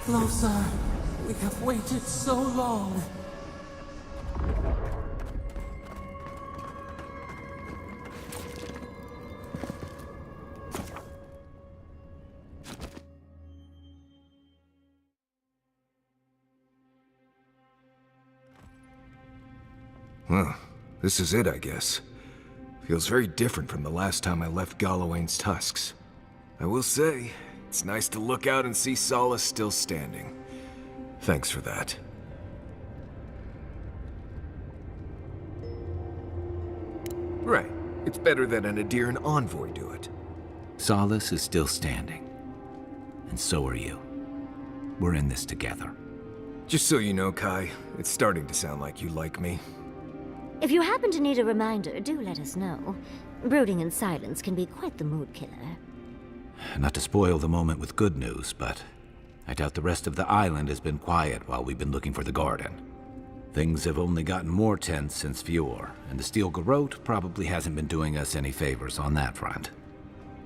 Lothar, we have waited so long. Well, this is it, I guess. Feels very different from the last time I left Galawain's tusks. I will say, it's nice to look out and see Solace still standing. Thanks for that. Right. It's better that an Adiran envoy do it. Solace is still standing. And so are you. We're in this together. Just so you know, Kai, it's starting to sound like you like me. If you happen to need a reminder, do let us know. Brooding in silence can be quite the mood killer. Not to spoil the moment with good news, but I doubt the rest of the island has been quiet while we've been looking for the garden. Things have only gotten more tense since Fjord, and the Steel Garrote probably hasn't been doing us any favors on that front.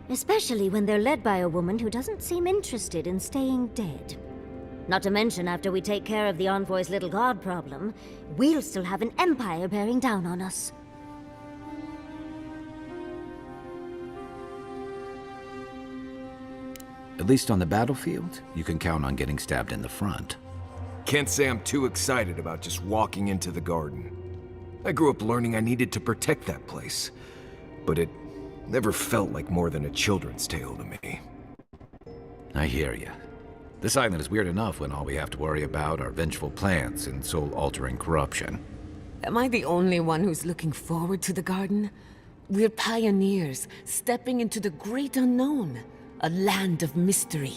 Especially when they're led by a woman who doesn't seem interested in staying dead. Not to mention, after we take care of the Envoy's little god problem, we'll still have an empire bearing down on us. At least on the battlefield, you can count on getting stabbed in the front. Can't say I'm too excited about just walking into the garden. I grew up learning I needed to protect that place, but it never felt like more than a children's tale to me. I hear you. This island is weird enough when all we have to worry about are vengeful plans and soul-altering corruption. Am I the only one who's looking forward to the garden? We're pioneers, stepping into the great unknown, a land of mystery.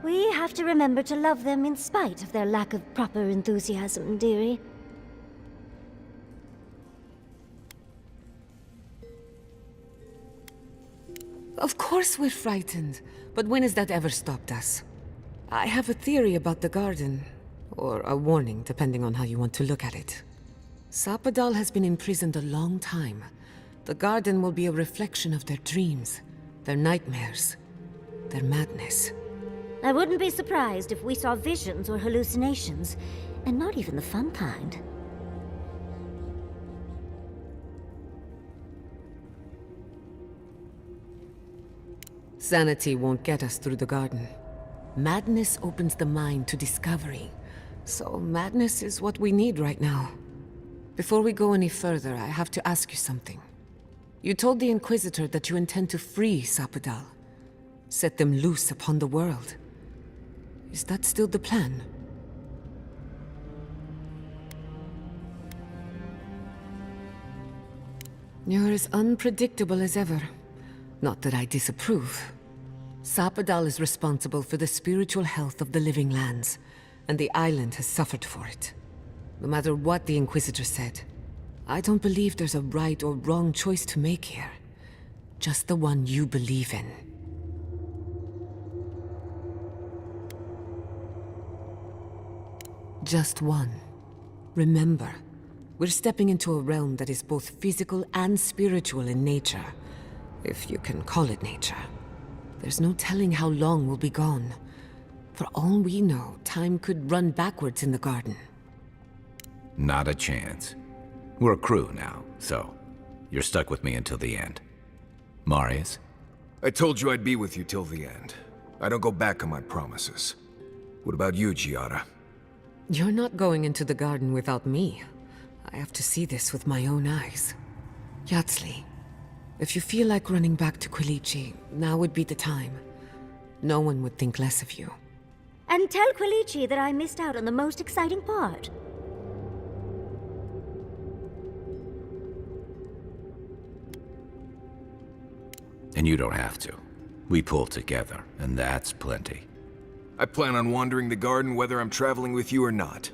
We have to remember to love them in spite of their lack of proper enthusiasm, dearie. Of course we're frightened, but when has that ever stopped us? I have a theory about the garden, or a warning, depending on how you want to look at it. Sapadal has been imprisoned a long time. The garden will be a reflection of their dreams, their nightmares, their madness. I wouldn't be surprised if we saw visions or hallucinations, and not even the fun kind. Sanity won't get us through the garden. Madness opens the mind to discovery. So madness is what we need right now. Before we go any further, I have to ask you something. You told the Inquisitor that you intend to free Sapadal. Set them loose upon the world. Is that still the plan? You're as unpredictable as ever. Not that I disapprove. Sapadal is responsible for the spiritual health of the living lands, and the island has suffered for it. No matter what the Inquisitor said, I don't believe there's a right or wrong choice to make here. Just the one you believe in. Just one. Remember, we're stepping into a realm that is both physical and spiritual in nature. If you can call it nature. There's no telling how long we'll be gone. For all we know, time could run backwards in the garden. Not a chance. We're a crew now, so you're stuck with me until the end. Marius? I told you I'd be with you till the end. I don't go back on my promises. What about you, Giada? You're not going into the garden without me. I have to see this with my own eyes. Yatsli, if you feel like running back to Quilici, now would be the time. No one would think less of you. And tell Quilici that I missed out on the most exciting part. And you don't have to. We pull together, and that's plenty. I plan on wandering the garden whether I'm traveling with you or not.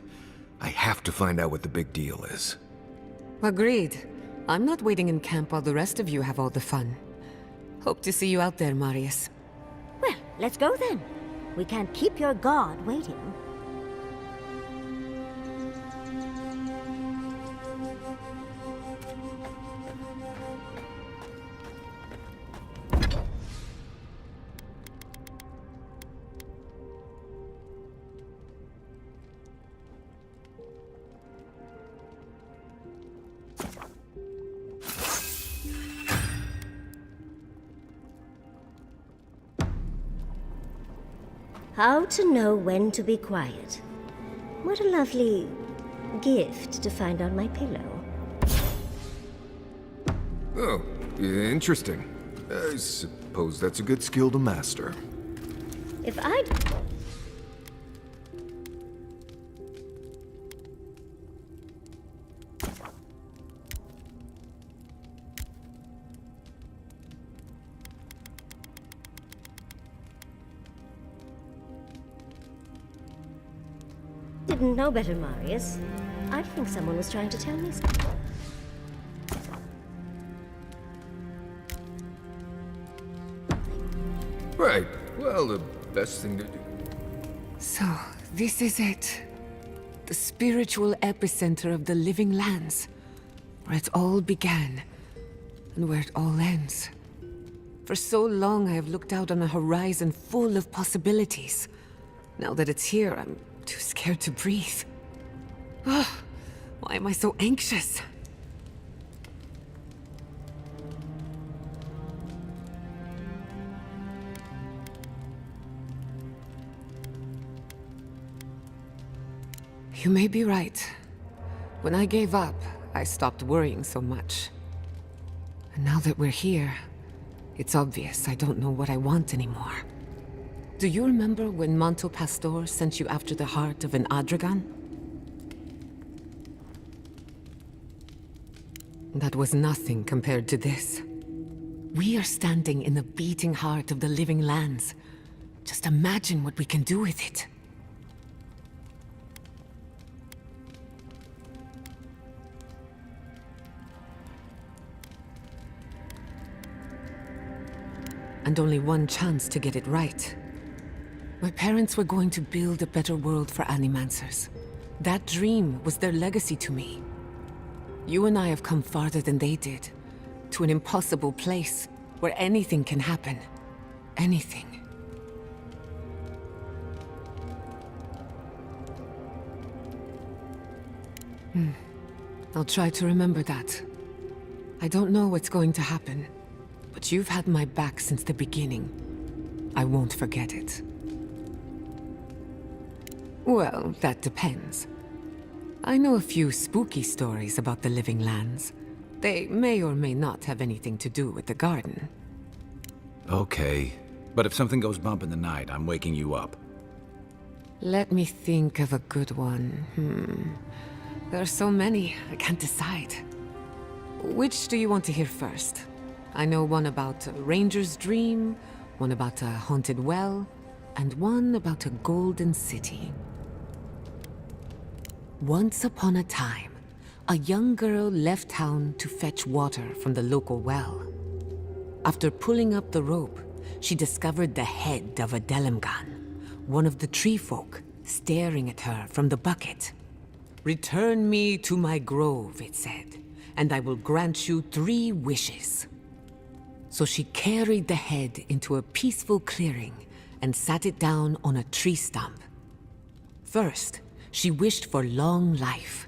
I have to find out what the big deal is. Agreed. I'm not waiting in camp while the rest of you have all the fun. Hope to see you out there, Marius. Well, let's go then. We can't keep your god waiting. How to know when to be quiet. What a lovely gift to find on my pillow. Oh, interesting. I suppose that's a good skill to master. If I... didn't know better, Marius. I think someone was trying to tell me something. Right. Well, the best thing to do... So, this is it. The spiritual epicenter of the living lands. Where it all began, and where it all ends. For so long I have looked out on a horizon full of possibilities. Now that it's here, I'm too scared to breathe. Why am I so anxious? You may be right. When I gave up, I stopped worrying so much. And now that we're here, it's obvious I don't know what I want anymore. Do you remember when Manto Pastor sent you after the heart of an Adragan? That was nothing compared to this. We are standing in the beating heart of the living lands. Just imagine what we can do with it. And only one chance to get it right. My parents were going to build a better world for Animancers. That dream was their legacy to me. You and I have come farther than they did. To an impossible place where anything can happen. Anything. I'll try to remember that. I don't know what's going to happen, but you've had my back since the beginning. I won't forget it. Well, that depends. I know a few spooky stories about the living lands. They may or may not have anything to do with the garden. Okay, but if something goes bump in the night, I'm waking you up. Let me think of a good one. There are so many, I can't decide. Which do you want to hear first? I know one about a ranger's dream, one about a haunted well, and one about a golden city. Once upon a time, a young girl left town to fetch water from the local well. After pulling up the rope, she discovered the head of a Delimgan, one of the tree folk, staring at her from the bucket. "Return me to my grove," it said, "and I will grant you 3 wishes." So she carried the head into a peaceful clearing and sat it down on a tree stump. First, she wished for long life.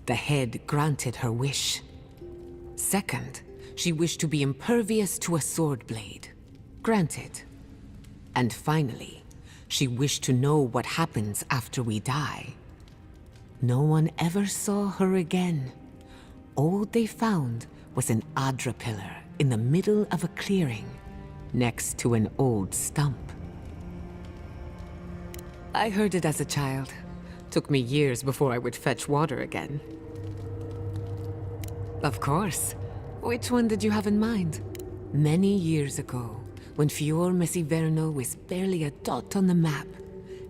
The head granted her wish. Second, she wished to be impervious to a sword blade. Granted. And finally, she wished to know what happens after we die. No one ever saw her again. All they found was an Adra pillar in the middle of a clearing, next to an old stump. I heard it as a child. Took me years before I would fetch water again. Of course. Which one did you have in mind? Many years ago, when Fior Messiverno was barely a dot on the map,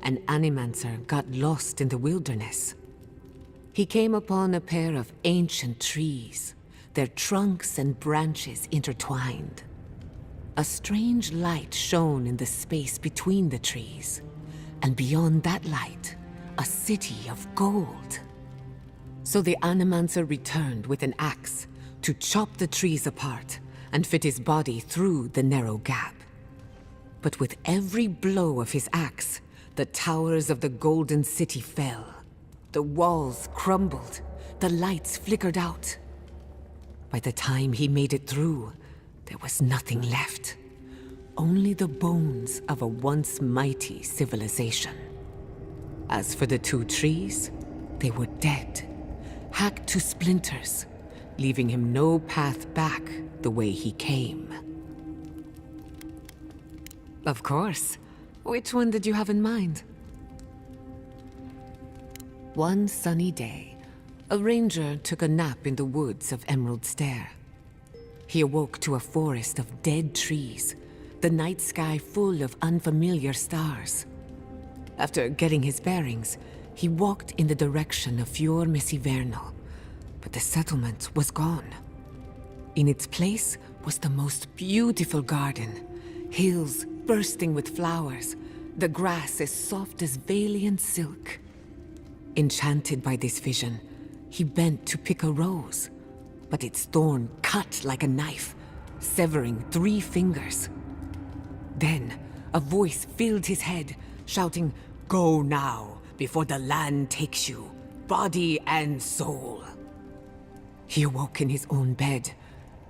an Animancer got lost in the wilderness. He came upon a pair of ancient trees, their trunks and branches intertwined. A strange light shone in the space between the trees, and beyond that light, a city of gold. So the Animancer returned with an axe to chop the trees apart and fit his body through the narrow gap. But with every blow of his axe, the towers of the golden city fell. The walls crumbled, the lights flickered out. By the time he made it through, there was nothing left. only the bones of a once mighty civilization. As for the two trees, they were dead, hacked to splinters, leaving him no path back the way he came. Of course. Which one did you have in mind? One sunny day, a ranger took a nap in the woods of Emerald Stair. He awoke to a forest of dead trees, the night sky full of unfamiliar stars. After getting his bearings, he walked in the direction of Fior Mesivernal, but the settlement was gone. In its place was the most beautiful garden, hills bursting with flowers, the grass as soft as Valiant silk. Enchanted by this vision, he bent to pick a rose, but its thorn cut like a knife, severing 3 fingers. Then, a voice filled his head, shouting, "Go now, before the land takes you, body and soul." He awoke in his own bed,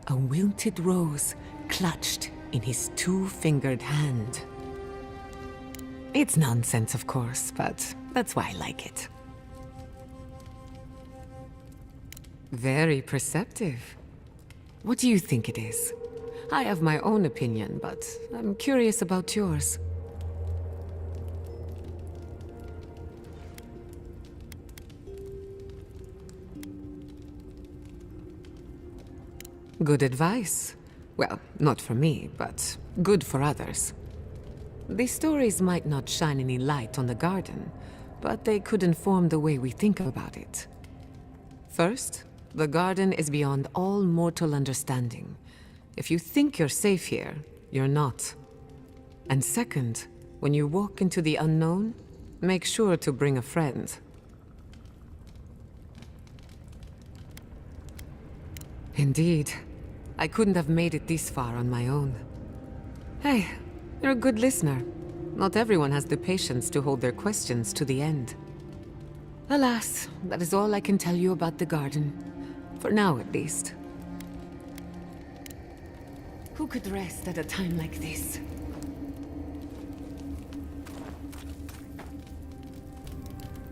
a wilted rose clutched in his 2-fingered hand. It's nonsense, of course, but that's why I like it. Very perceptive. What do you think it is? I have my own opinion, but I'm curious about yours. Good advice. Well, not for me, but good for others. These stories might not shine any light on the garden, but they could inform the way we think about it. First, the garden is beyond all mortal understanding. If you think you're safe here, you're not. And second, when you walk into the unknown, make sure to bring a friend. Indeed. I couldn't have made it this far on my own. Hey, you're a good listener. Not everyone has the patience to hold their questions to the end. Alas, that is all I can tell you about the garden. For now, at least. Who could rest at a time like this?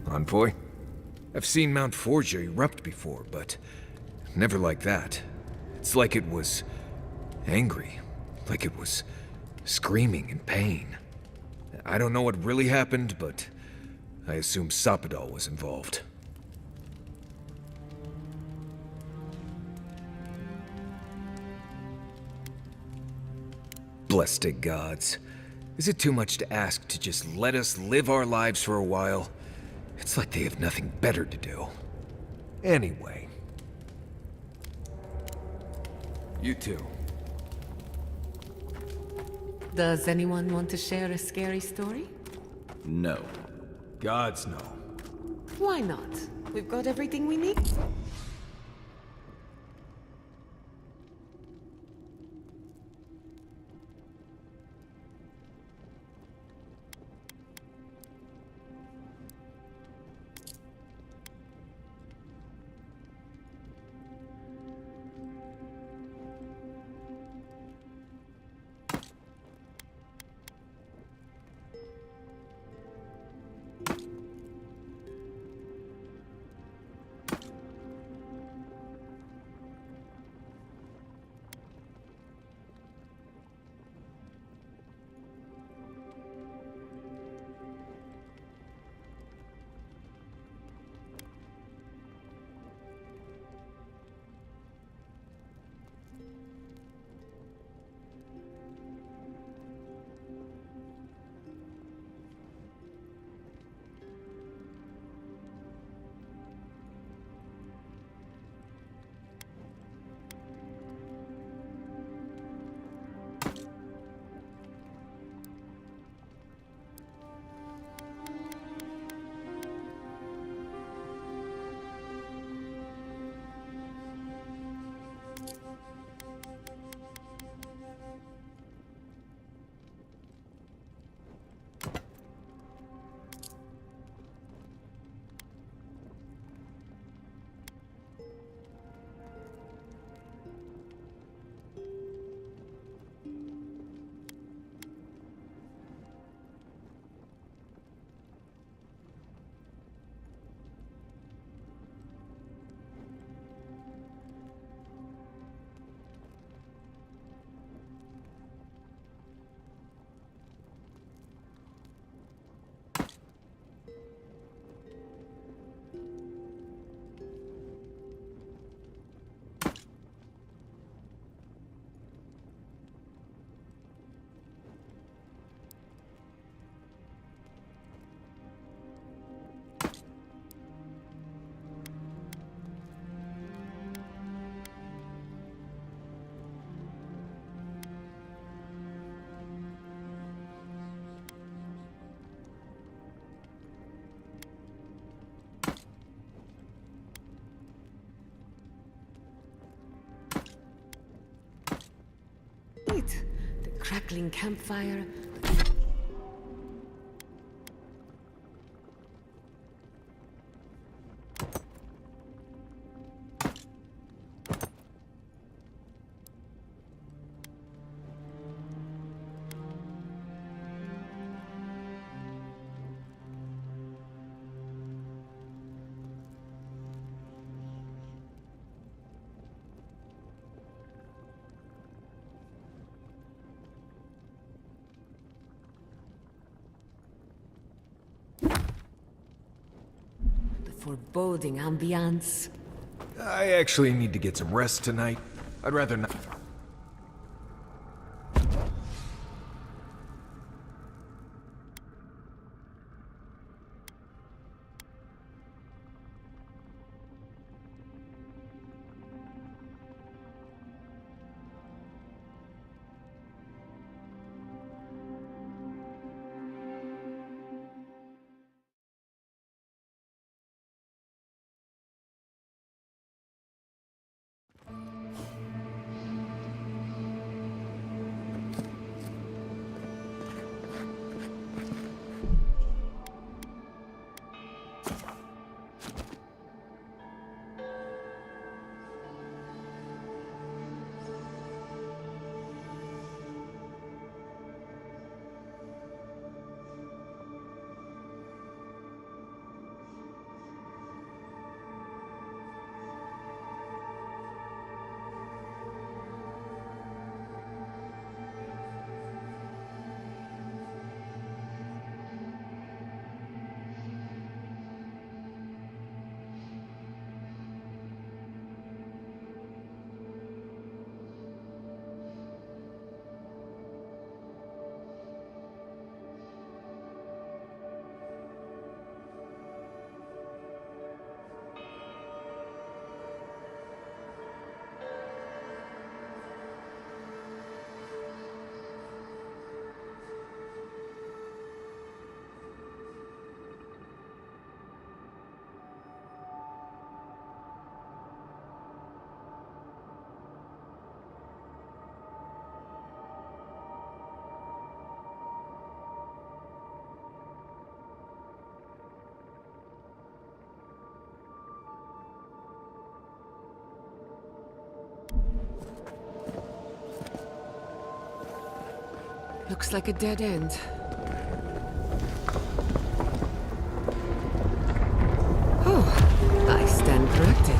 Envoy? I've seen Mount Forgia erupt before, but never like that. It's like it was angry, like it was screaming in pain. I don't know what really happened, but I assume Sapadal was involved. Blessed gods. Is it too much to ask to just let us live our lives for a while? It's like they have nothing better to do. Anyway. You too. Does anyone want to share a scary story? No. Gods no. Why not? We've got everything we need. crackling campfire. The foreboding ambiance. I actually need to get some rest tonight. I'd rather not. Looks like a dead end. Oh, I stand corrected.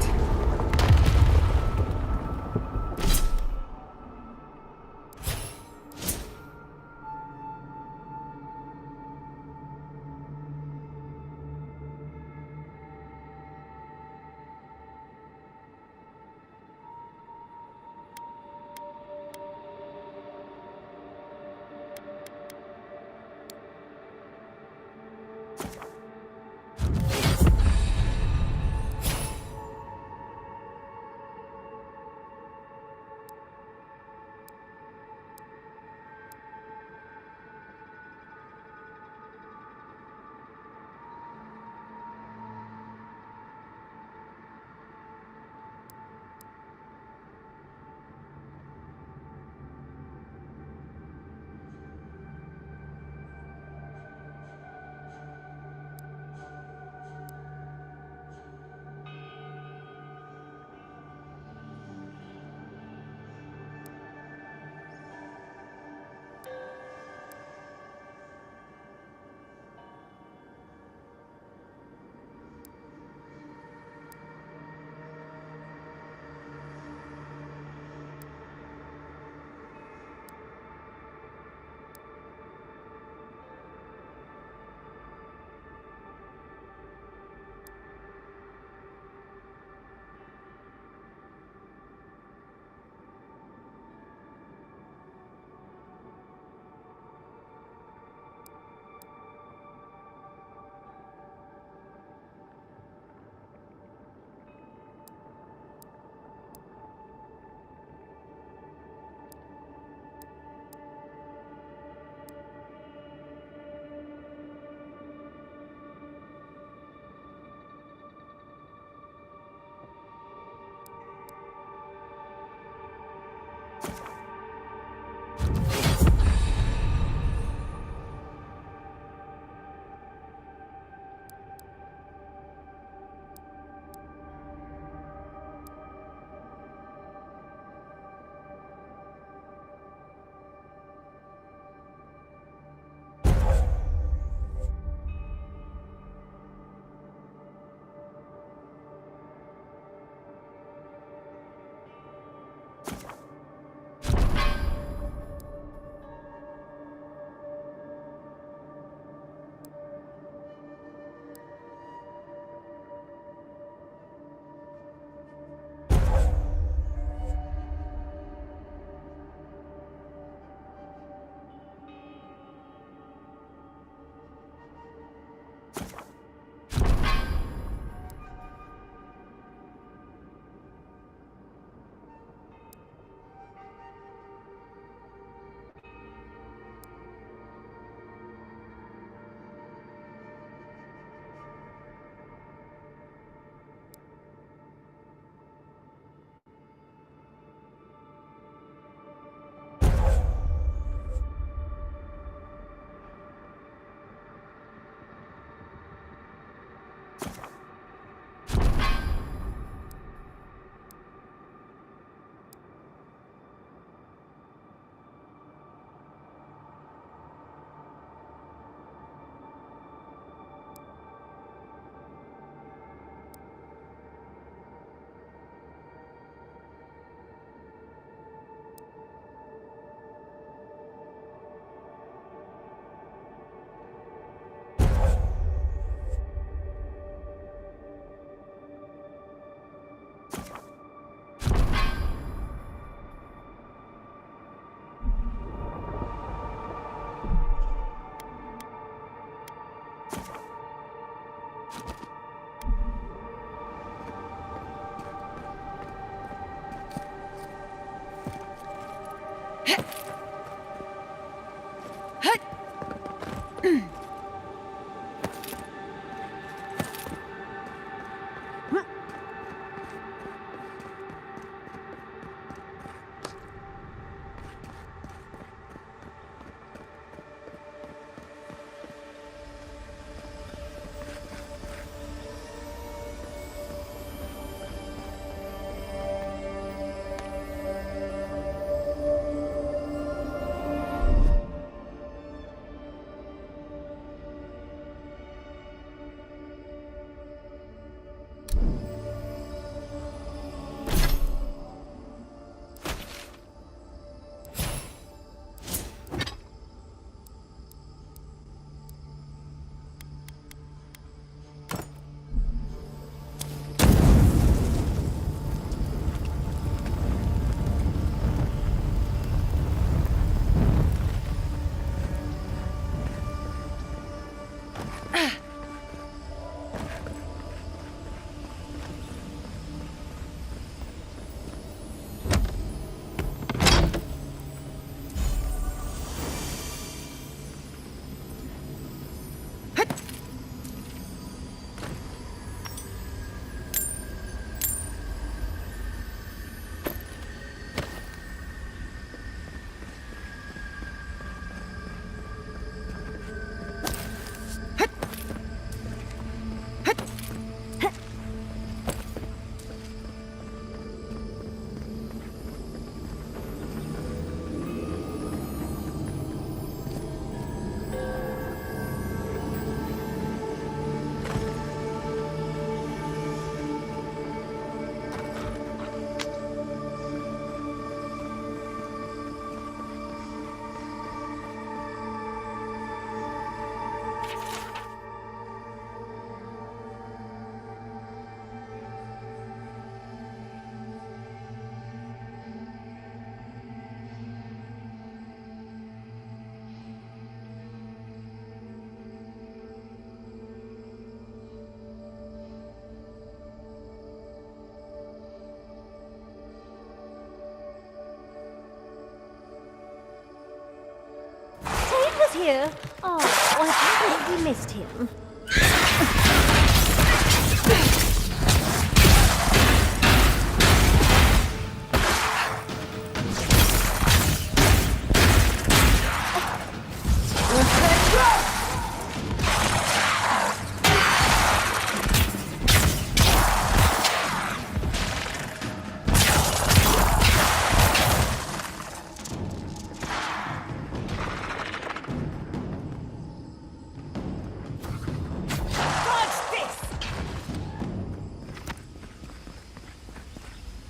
Here. Oh, I can't believe we missed him.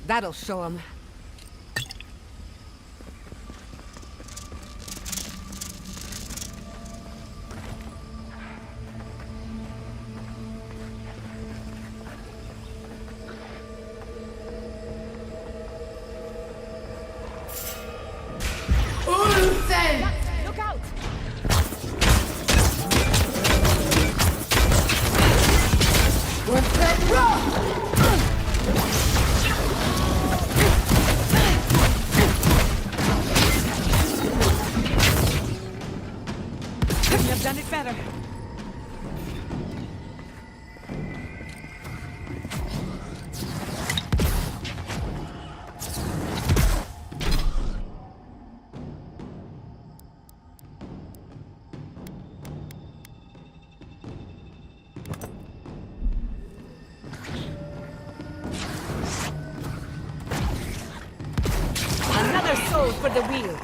That'll show him. our souls for the wheel.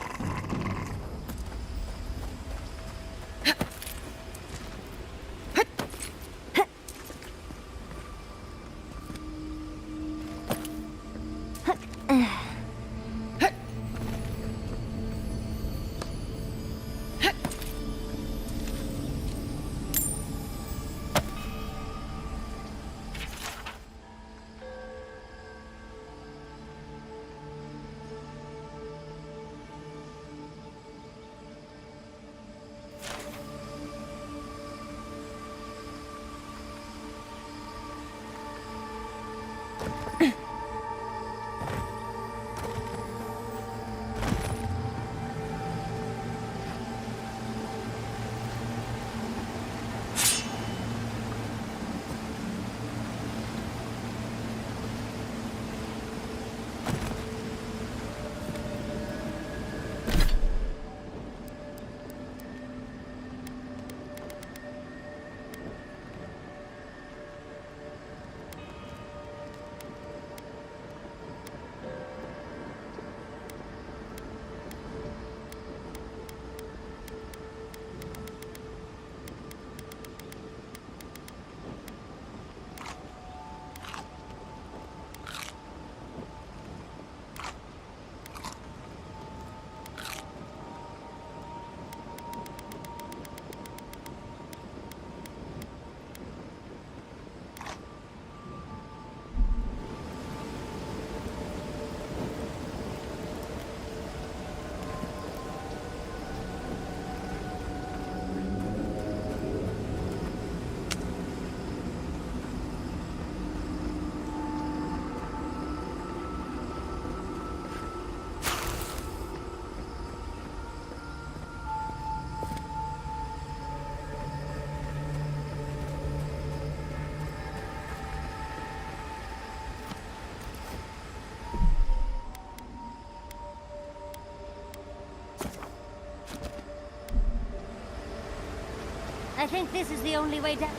I think this is the only way down.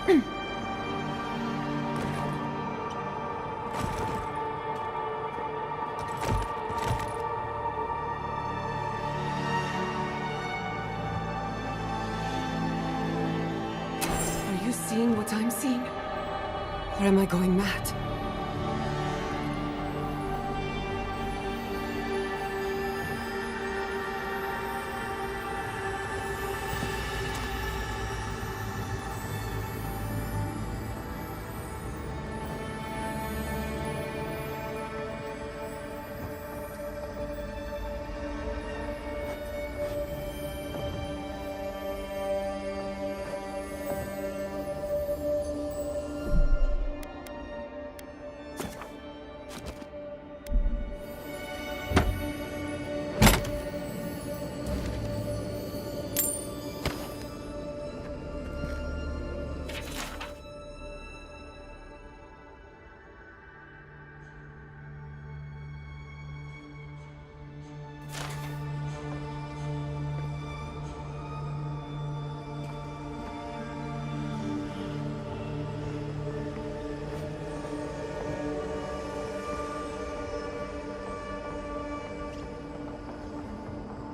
Are you seeing what I'm seeing? Or am I going mad?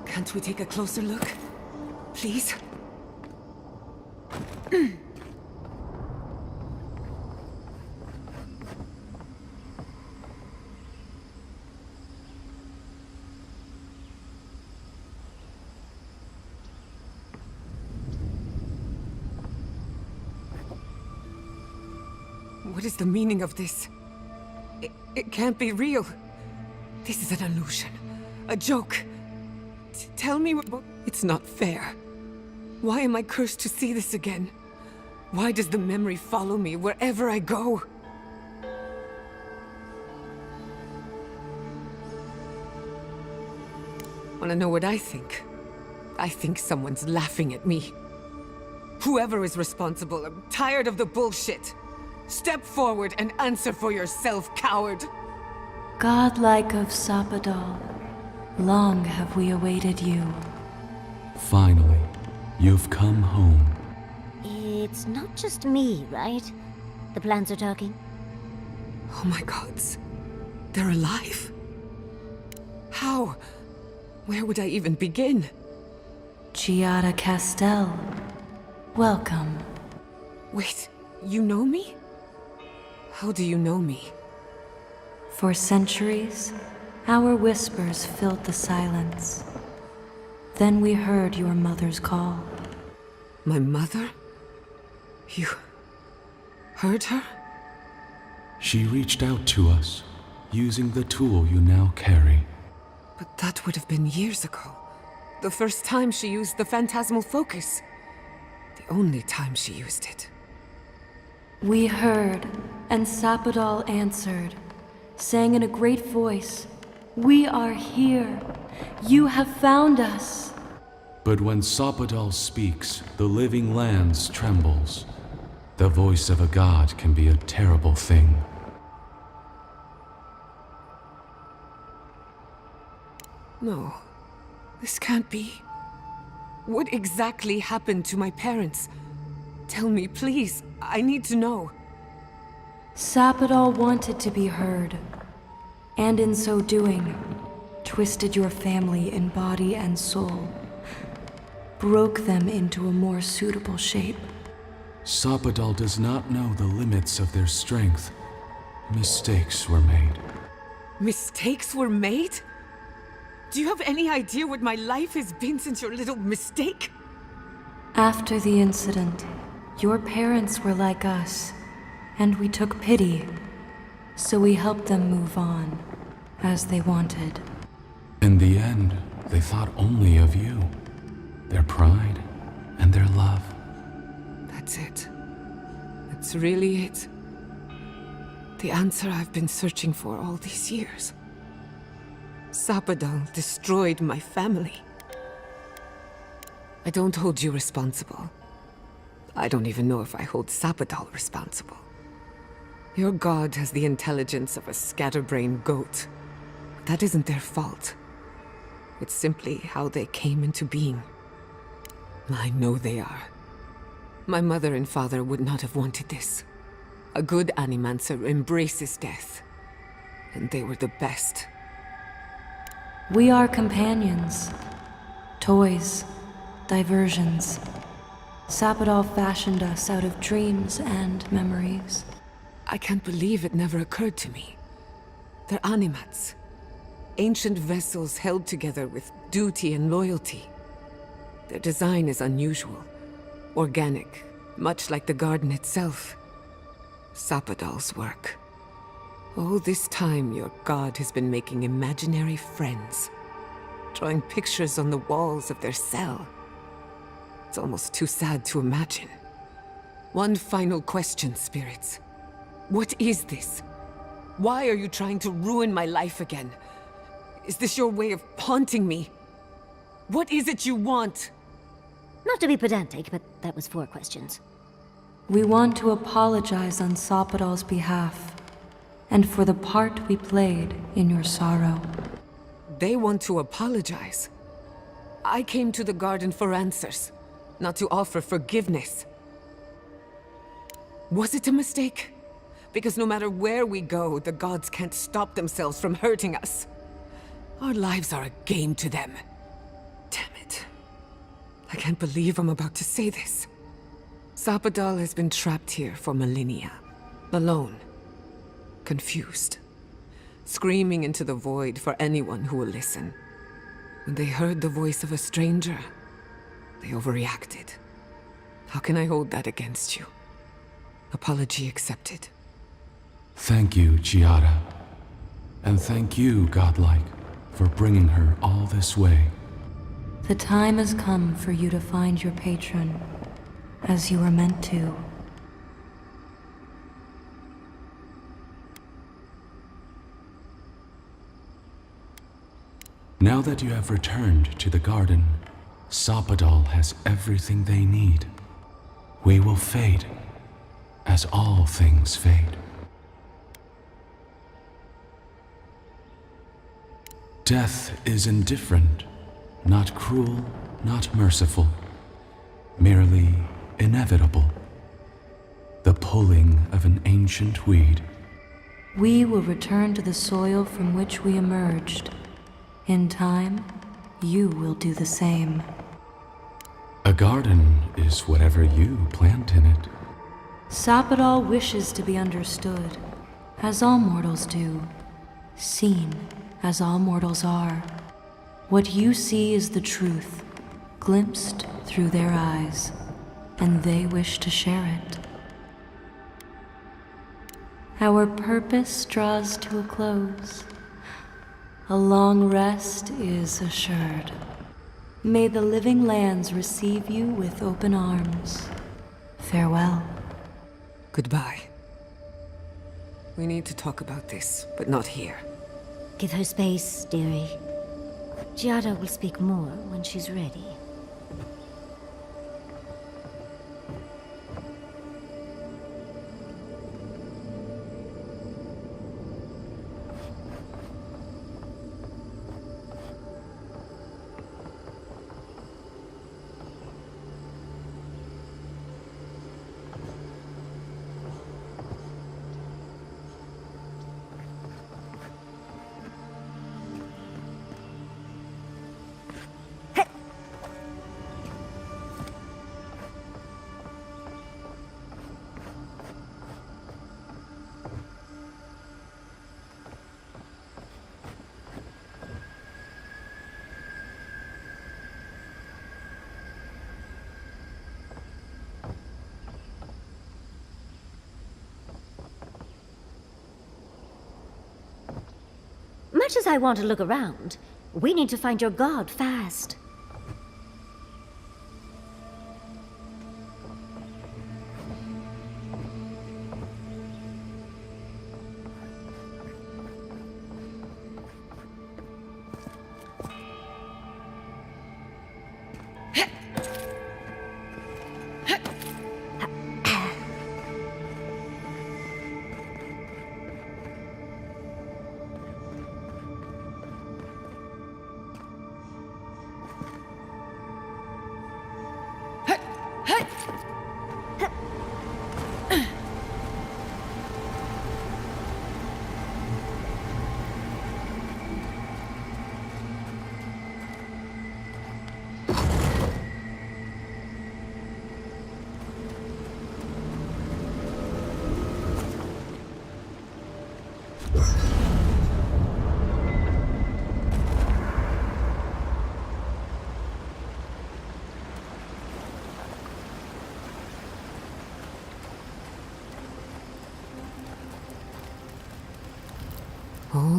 Can't we take a closer look? Please? What is the meaning of this? It can't be real. This is an illusion. A joke. Tell me what... It's not fair. Why am I cursed to see this again? Why does the memory follow me wherever I go? Wanna know what I think? I think someone's laughing at me. Whoever is responsible, I'm tired of the bullshit. Step forward and answer for yourself, coward! Godlike of Sapadal, long have we awaited you. Finally, you've come home. It's not just me, right? The plants are talking. Oh my gods. They're alive? How? Where would I even begin? Giada Castel, welcome. Wait, you know me? How do you know me? For centuries, our whispers filled the silence. Then we heard your mother's call. My mother? You... heard her? She reached out to us, using the tool you now carry. But that would have been years ago. The first time she used the phantasmal focus. The only time she used it. We heard, and Sapadal answered, saying in a great voice, "We are here. You have found us." But when Sapadal speaks, the living lands trembles. The voice of a god can be a terrible thing. No, this can't be. What exactly happened to my parents? Tell me, please. I need to know. Sapadal wanted to be heard, and in so doing, twisted your family in body and soul, broke them into a more suitable shape. Sapadal does not know the limits of their strength. Mistakes were made. Mistakes were made? Do you have any idea what my life has been since your little mistake? After the incident, your parents were like us, and we took pity, so we helped them move on, as they wanted. In the end, they thought only of you, their pride, and their love. That's it. That's really it. The answer I've been searching for all these years. Sapadal destroyed my family. I don't hold you responsible. I don't even know if I hold Sapadal responsible. Your god has the intelligence of a scatterbrained goat. That isn't their fault. It's simply how they came into being. I know they are. My mother and father would not have wanted this. A good animancer embraces death. And they were the best. We are companions. Toys. Diversions. Sapodal fashioned us out of dreams and memories. I can't believe it never occurred to me. They're animats. Ancient vessels held together with duty and loyalty. Their design is unusual. Organic, much like the garden itself. Sapodal's work. All this time, your god has been making imaginary friends. Drawing pictures on the walls of their cell. It's almost too sad to imagine. One final question, spirits. What is this? Why are you trying to ruin my life again? Is this your way of haunting me? What is it you want? Not to be pedantic, but that was 4 questions. We want to apologize on Sapodal's behalf, and for the part we played in your sorrow. They want to apologize. I came to the garden for answers, not to offer forgiveness. Was it a mistake? Because no matter where we go, the gods can't stop themselves from hurting us. Our lives are a game to them. Damn it. I can't believe I'm about to say this. Sapodal has been trapped here for millennia. Alone. Confused. Screaming into the void for anyone who will listen. When they heard the voice of a stranger, they overreacted. How can I hold that against you? Apology accepted. Thank you, Giada. And thank you, Godlike, for bringing her all this way. The time has come for you to find your patron, as you were meant to. Now that you have returned to the garden, Sapodal has everything they need. We will fade, as all things fade. Death is indifferent, not cruel, not merciful, merely inevitable. The pulling of an ancient weed. We will return to the soil from which we emerged. In time, you will do the same. A garden is whatever you plant in it. Sapodal wishes to be understood, as all mortals do. Seen, as all mortals are. What you see is the truth, glimpsed through their eyes, and they wish to share it. Our purpose draws to a close. A long rest is assured. May the living lands receive you with open arms. Farewell. Goodbye. We need to talk about this, but not here. Give her space, dearie. Giada will speak more when she's ready. Much as I want to look around, we need to find your god fast.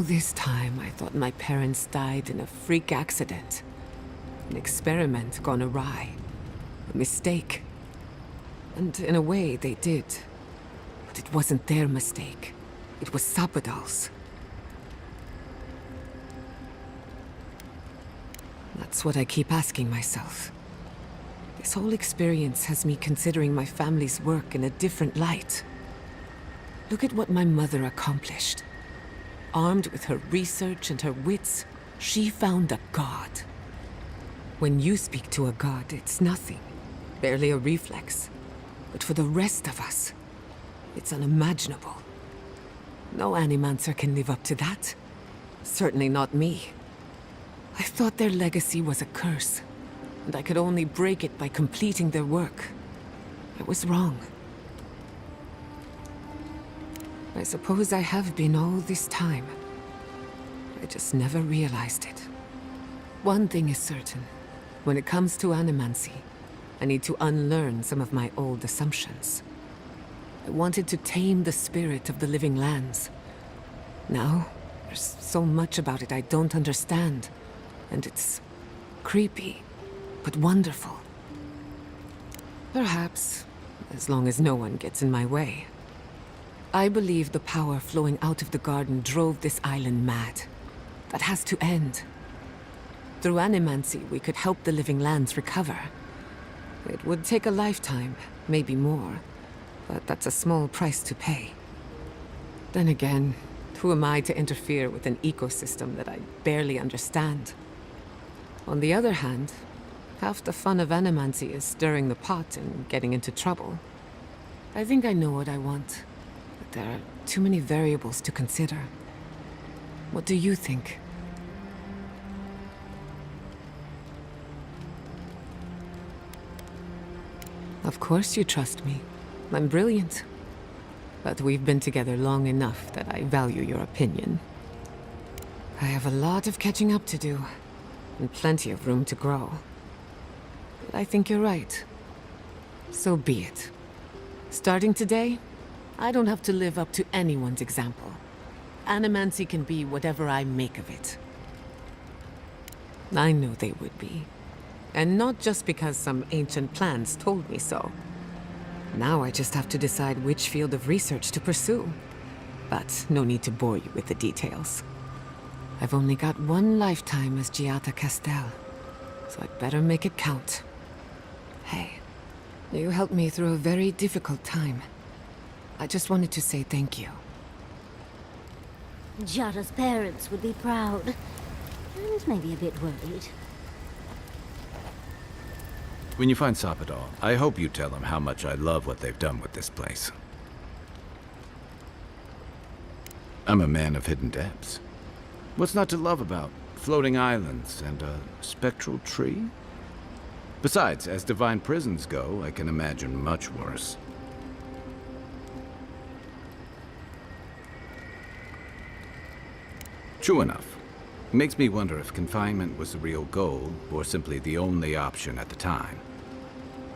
All this time, I thought my parents died in a freak accident. An experiment gone awry. A mistake. And in a way, they did. But it wasn't their mistake. It was Sapadal's. That's what I keep asking myself. This whole experience has me considering my family's work in a different light. Look at what my mother accomplished. Armed with her research and her wits, she found a god. When you speak to a god, it's nothing. Barely a reflex. But for the rest of us, it's unimaginable. No animancer can live up to that. Certainly not me. I thought their legacy was a curse, and I could only break it by completing their work. I was wrong. I suppose I have been all this time. I just never realized it. One thing is certain. When it comes to animancy, I need to unlearn some of my old assumptions. I wanted to tame the spirit of the living lands. Now, there's so much about it I don't understand. And it's creepy, but wonderful. Perhaps, as long as no one gets in my way. I believe the power flowing out of the garden drove this island mad. That has to end. Through animancy, we could help the living lands recover. It would take a lifetime, maybe more, but that's a small price to pay. Then again, who am I to interfere with an ecosystem that I barely understand? On the other hand, half the fun of animancy is stirring the pot and getting into trouble. I think I know what I want, but there are too many variables to consider. What do you think? Of course you trust me. I'm brilliant. But we've been together long enough that I value your opinion. I have a lot of catching up to do, and plenty of room to grow. But I think you're right. So be it. Starting today, I don't have to live up to anyone's example. Animancy can be whatever I make of it. I know they would be. And not just because some ancient plans told me so. Now I just have to decide which field of research to pursue. But no need to bore you with the details. I've only got one lifetime as Giata Castel, so I'd better make it count. Hey, you helped me through a very difficult time. I just wanted to say thank you. Jada's parents would be proud, and maybe a bit worried. When you find Sapadal, I hope you tell him how much I love what they've done with this place. I'm a man of hidden depths. What's not to love about floating islands and a spectral tree? Besides, as divine prisons go, I can imagine much worse. True enough. It makes me wonder if confinement was the real goal, or simply the only option at the time.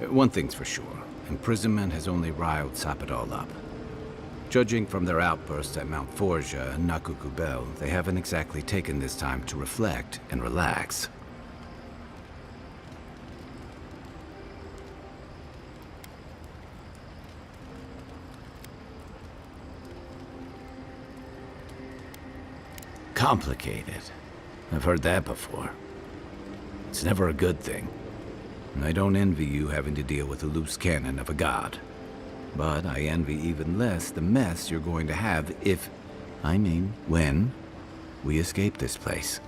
One thing's for sure, imprisonment has only riled Sapadal up. Judging from their outbursts at Mount Forja and Nakukubel, they haven't exactly taken this time to reflect and relax. Complicated. I've heard that before. It's never a good thing. I don't envy you having to deal with a loose cannon of a god. But I envy even less the mess you're going to have if, I mean, when, we escape this place.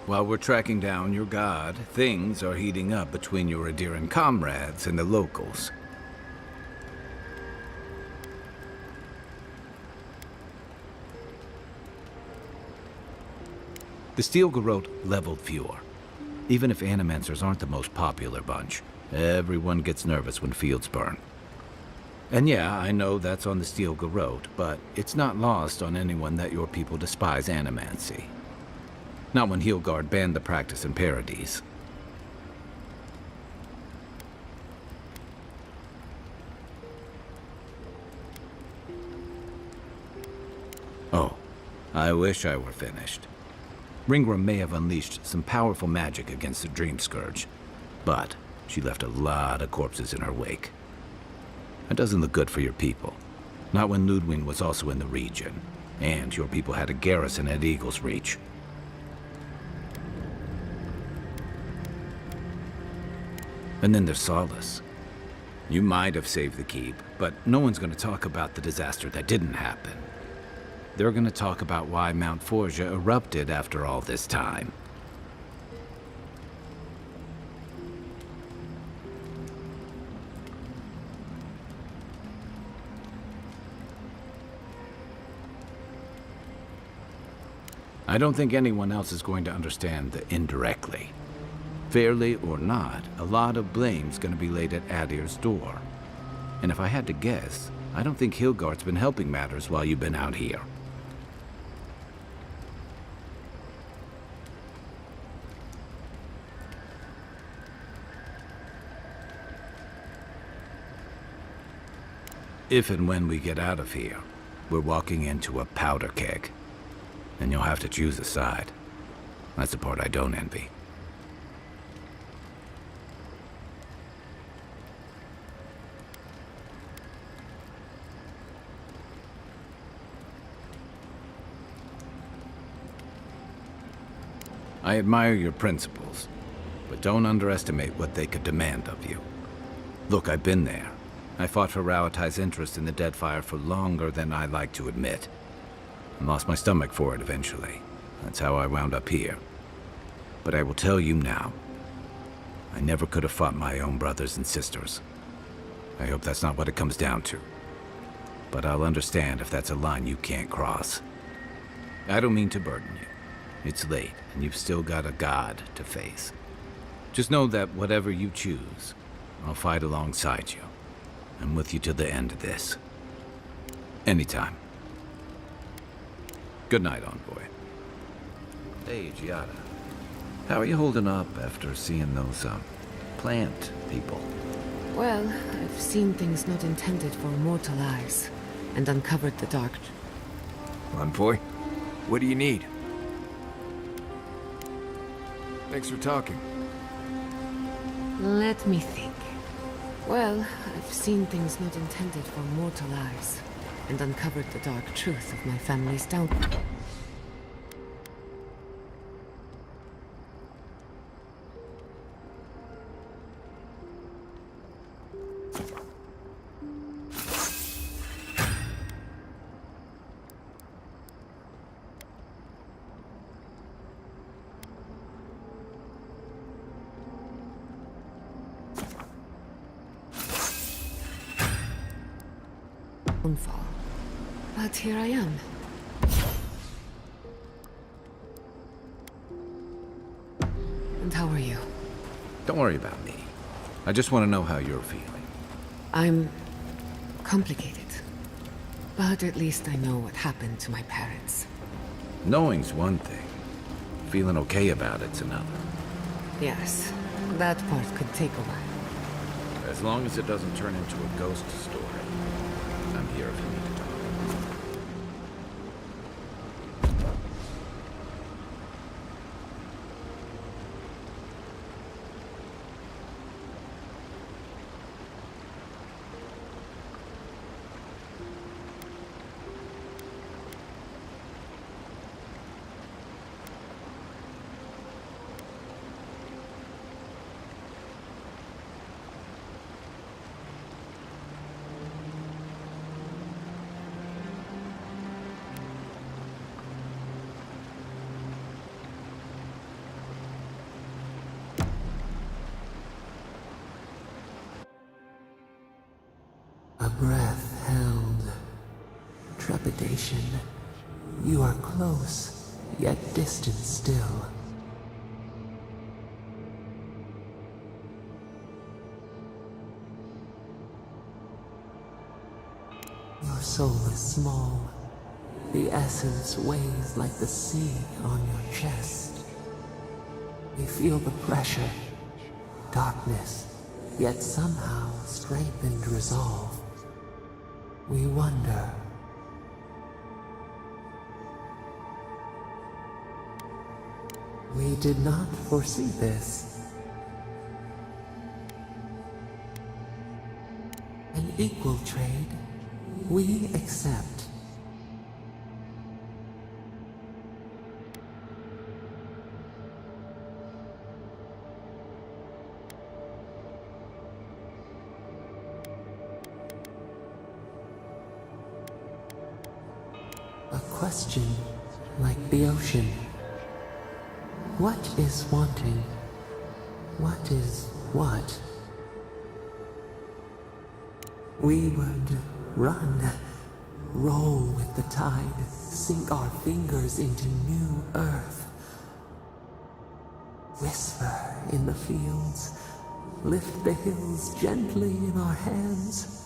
While we're tracking down your god, things are heating up between your Adiran comrades and the locals. The Steel Garrote leveled Fjord. Even if animancers aren't the most popular bunch, everyone gets nervous when fields burn. And yeah, I know that's on the Steel Garrote, but it's not lost on anyone that your people despise animancy. Not when Heelguard banned the practice in Paradise. I wish I were finished. Ringram may have unleashed some powerful magic against the Dream Scourge, but she left a lot of corpses in her wake. That doesn't look good for your people. Not when Ludwig was also in the region, and your people had a garrison at Eagle's Reach. And then there's Solace. You might have saved the keep, but no one's going to talk about the disaster that didn't happen. They're going to talk about why Mount Forja erupted after all this time. I don't think anyone else is going to understand the indirectly. Fairly or not, a lot of blame's gonna be laid at Adir's door. And if I had to guess, I don't think Hilgard's been helping matters while you've been out here. If and when we get out of here, we're walking into a powder keg. And you'll have to choose a side. That's the part I don't envy. I admire your principles, but don't underestimate what they could demand of you. Look, I've been there. I fought for Rauatai's interest in the Deadfire for longer than I like to admit. And lost my stomach for it eventually. That's how I wound up here. But I will tell you now, I never could have fought my own brothers and sisters. I hope that's not what it comes down to. But I'll understand if that's a line you can't cross. I don't mean to burden you. It's late, and you've still got a god to face. Just know that whatever you choose, I'll fight alongside you. I'm with you to the end of this. Anytime. Good night, Envoy. Hey, Giada. How are you holding up after seeing those, plant people? Well, I've seen things not intended for mortal eyes, and uncovered the dark... Envoy, what do you need? Thanks for talking. Let me think. Well, I've seen things not intended for mortal eyes, and uncovered the dark truth of my family's downfall. But here I am. And how are you? Don't worry about me. I just want to know how you're feeling. I'm... complicated. But at least I know what happened to my parents. Knowing's one thing. Feeling okay about it's another. Yes, that part could take a while. As long as it doesn't turn into a ghost story, I'm here if you need to talk. A breath held. Trepidation. You are close, yet distant still. Your soul is small. The essence weighs like the sea on your chest. We feel the pressure, darkness, yet somehow strengthened resolve. We wonder. We did not foresee this. An equal trade, we accept. A question like the ocean. What is wanting? What is what? We would run, roll with the tide, sink our fingers into new earth. Whisper in the fields, lift the hills gently in our hands.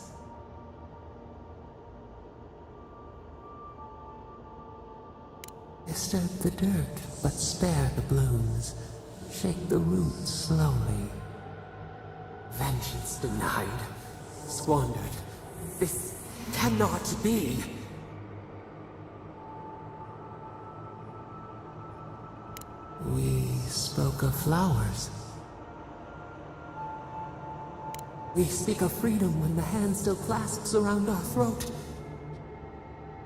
Disturb the dirt, but spare the blooms. Shake the roots slowly. Vengeance denied, squandered. This cannot be. We spoke of flowers. We speak of freedom when the hand still clasps around our throat.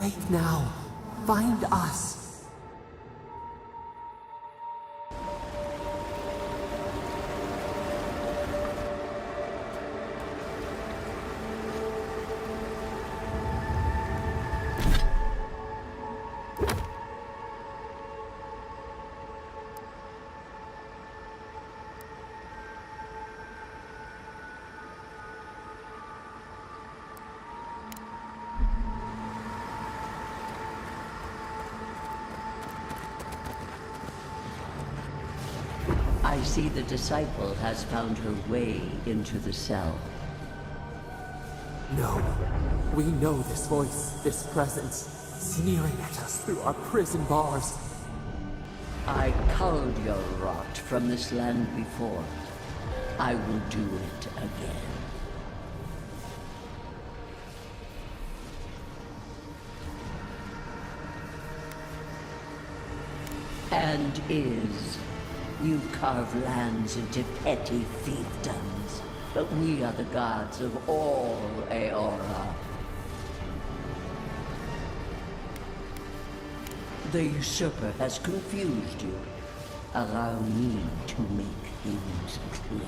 Wake now. Find us. I see the disciple has found her way into the cell. No. We know this voice, this presence, sneering at us through our prison bars. I culled your rot from this land before. I will do it again. And is. You carve lands into petty fiefdoms, but we are the gods of all Aora. The usurper has confused you. Allow me to make things clear.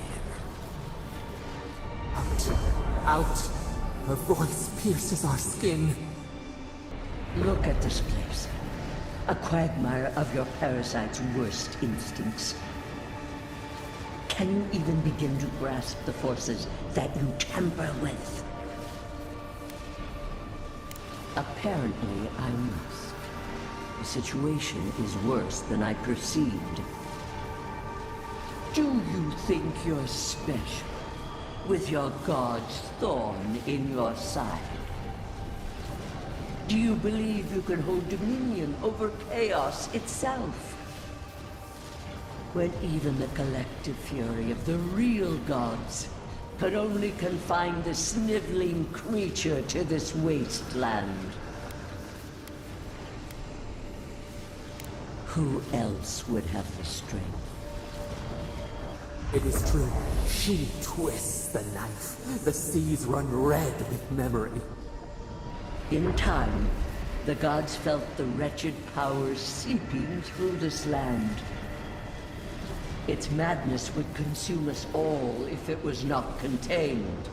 Out! Her voice pierces our skin. Look at this place. A quagmire of your parasite's worst instincts. Can you even begin to grasp the forces that you tamper with? Apparently, I must. The situation is worse than I perceived. Do you think you're special, with your god's thorn in your side? Do you believe you can hold dominion over chaos itself? When even the collective fury of the real gods could only confine the sniveling creature to this wasteland. Who else would have the strength? It is true. She twists the knife. The seas run red with memory. In time, the gods felt the wretched powers seeping through this land. Its madness would consume us all if it was not contained.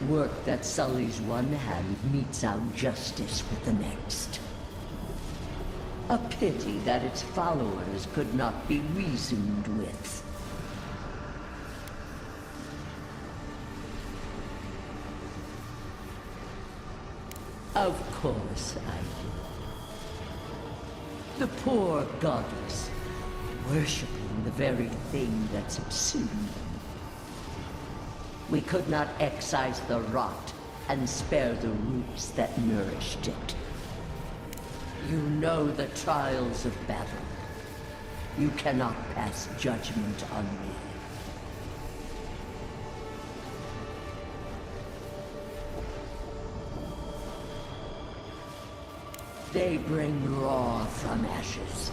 Work that sullies one hand meets out justice with the next. A pity that its followers could not be reasoned with. Of course I do. The poor godless, worshipping the very thing that subsumed them. We could not excise the rot and spare the roots that nourished it. You know the trials of battle. You cannot pass judgment on me. They bring Raw from ashes.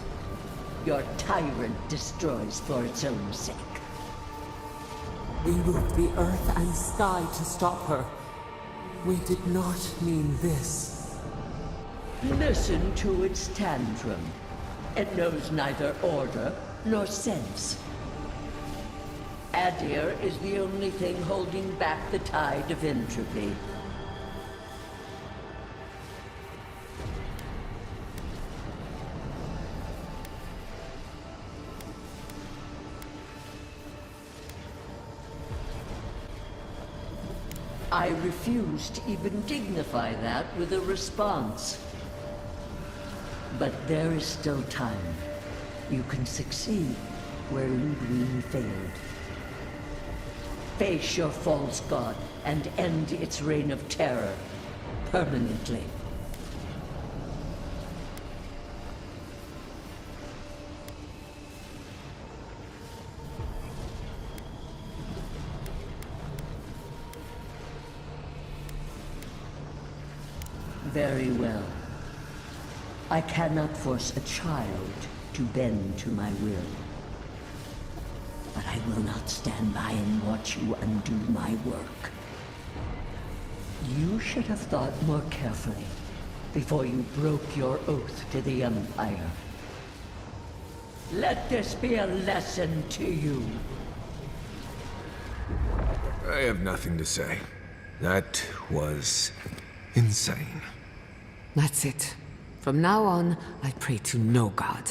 Your tyrant destroys for its own sake. We moved the earth and sky to stop her. We did not mean this. Listen to its tantrum. It knows neither order nor sense. Adir is the only thing holding back the tide of entropy. I refuse to even dignify that with a response. But there is still time. You can succeed where Ludwig failed. Face your false god and end its reign of terror permanently. Very well. I cannot force a child to bend to my will. But I will not stand by and watch you undo my work. You should have thought more carefully before you broke your oath to the Empire. Let this be a lesson to you. I have nothing to say. That was insane. That's it. From now on, I pray to no god.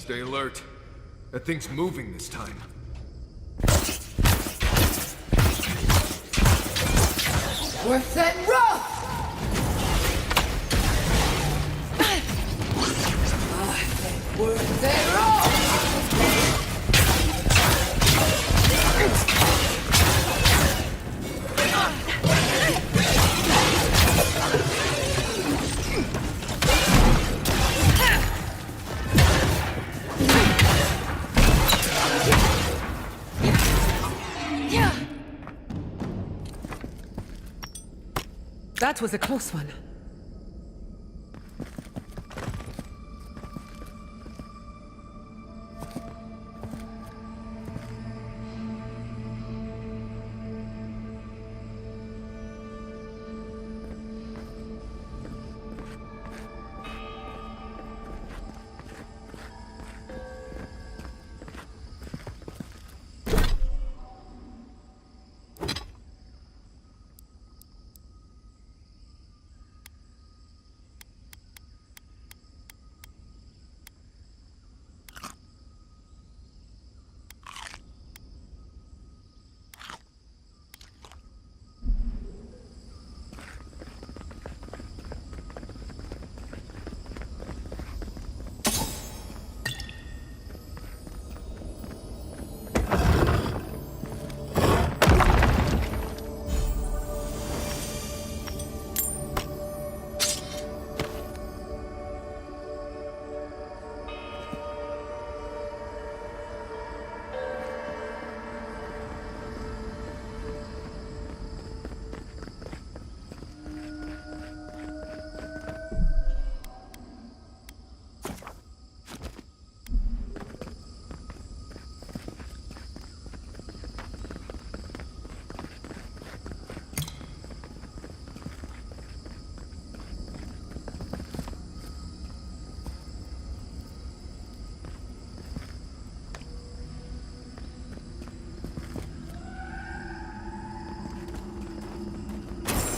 Stay alert. That thing's moving this time. Worth that rough! Worth that rough! That was a close one.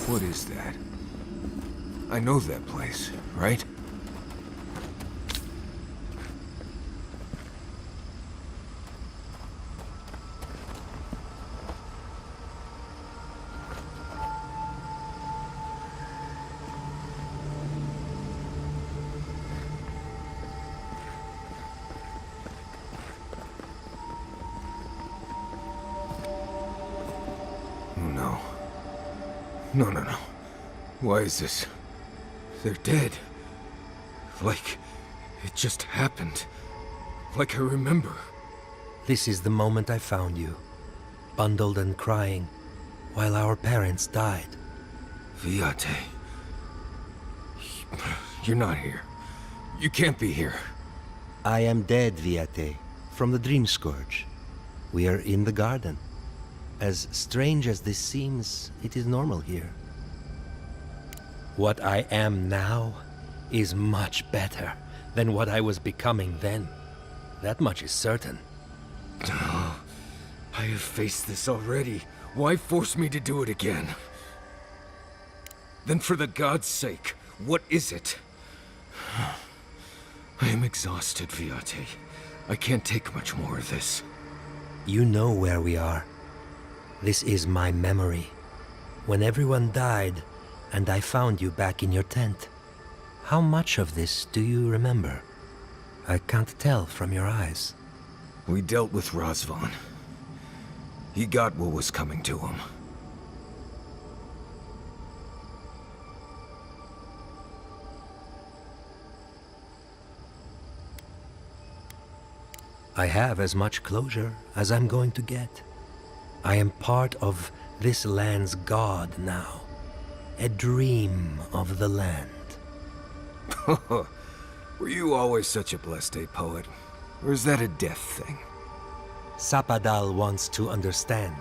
What is that? I know that place, right? No. Why is this? They're dead. Like, it just happened. Like I remember. This is the moment I found you, bundled and crying, while our parents died. Viate. You're not here. You can't be here. I am dead, Viate, from the Dream Scourge. We are in the garden. As strange as this seems, it is normal here. What I am now is much better than what I was becoming then. That much is certain. I have faced this already. Why force me to do it again? Then for the gods' sake, what is it? I am exhausted, Viate. I can't take much more of this. You know where we are. This is my memory. When everyone died, and I found you back in your tent. How much of this do you remember? I can't tell from your eyes. We dealt with Razvan. He got what was coming to him. I have as much closure as I'm going to get. I am part of this land's god now. A dream of the land. Were you always such a blessed day poet? Or is that a death thing? Sapadal wants to understand.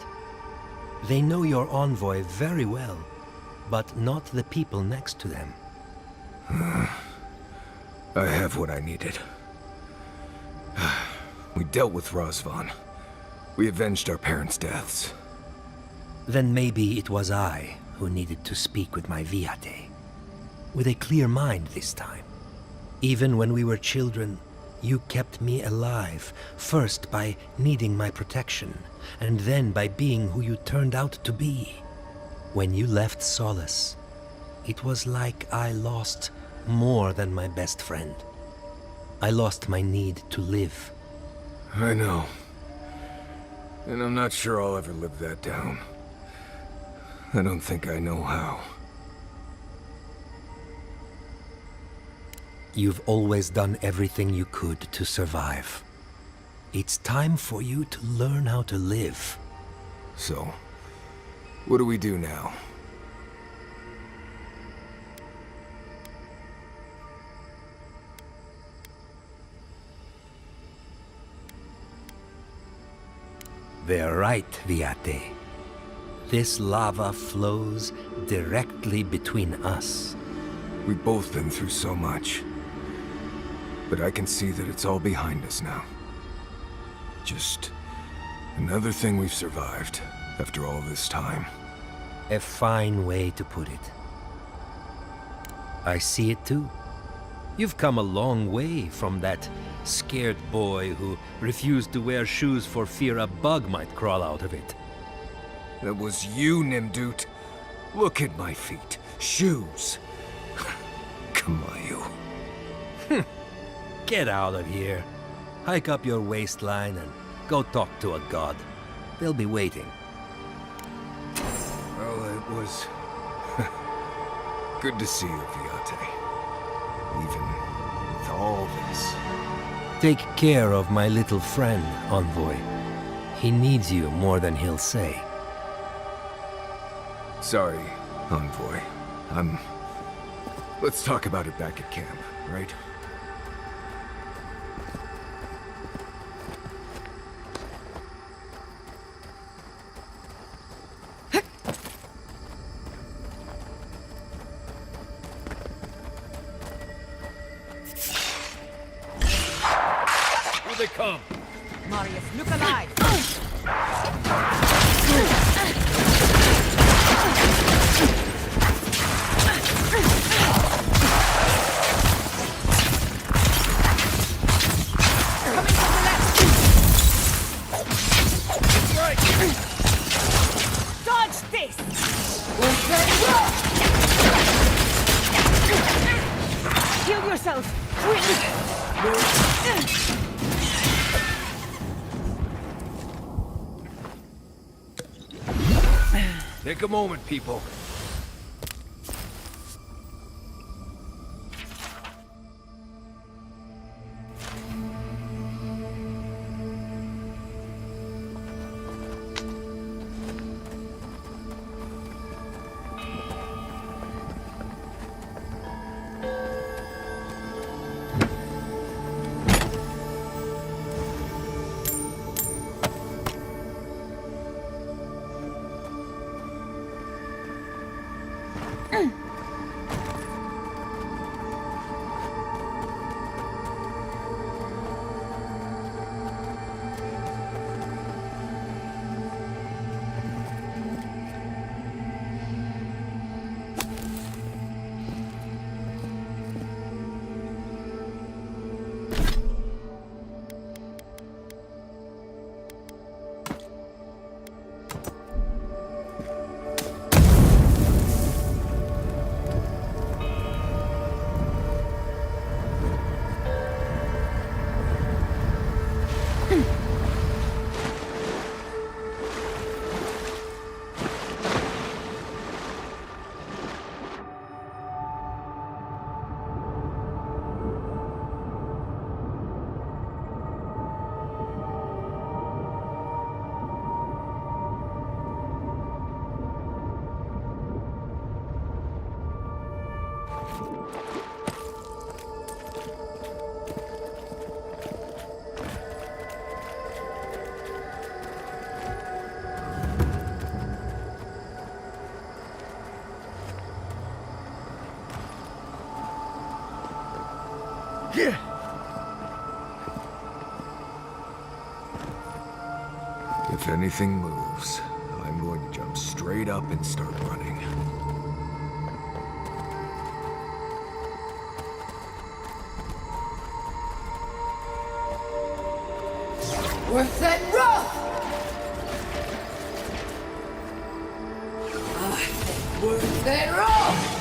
They know your envoy very well, but not the people next to them. I have what I needed. We dealt with Razvan. We avenged our parents' deaths. Then maybe it was I who needed to speak with my Viate. With a clear mind this time. Even when we were children, You kept me alive, first by needing my protection, and then by being who you turned out to be. When you left Solace, it was like I lost more than my best friend. I lost my need to live. I know. And I'm not sure I'll ever live that down. I don't think I know how. You've always done everything you could to survive. It's time for you to learn how to live. So, what do we do now? They're right, Viate. This lava flows directly between us. We've both been through so much. But I can see that it's all behind us now. Just another thing we've survived after all this time. A fine way to put it. I see it too. You've come a long way from that scared boy who refused to wear shoes for fear a bug might crawl out of it. That was you, Nimdut. Look at my feet. Shoes. Come on, you. Get out of here. Hike up your waistline and go talk to a god. They'll be waiting. Well, it was good to see you, Viate. Even with all this. Take care of my little friend, Envoy. He needs you more than he'll say. Sorry, Envoy. Let's talk about it back at camp, right? Here they come! Marius, look alive! Heal yourself! Take a moment, people. If anything moves, I'm going to jump straight up and start running. Worth that rough! Worth that rough!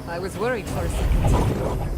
I was worried for a second.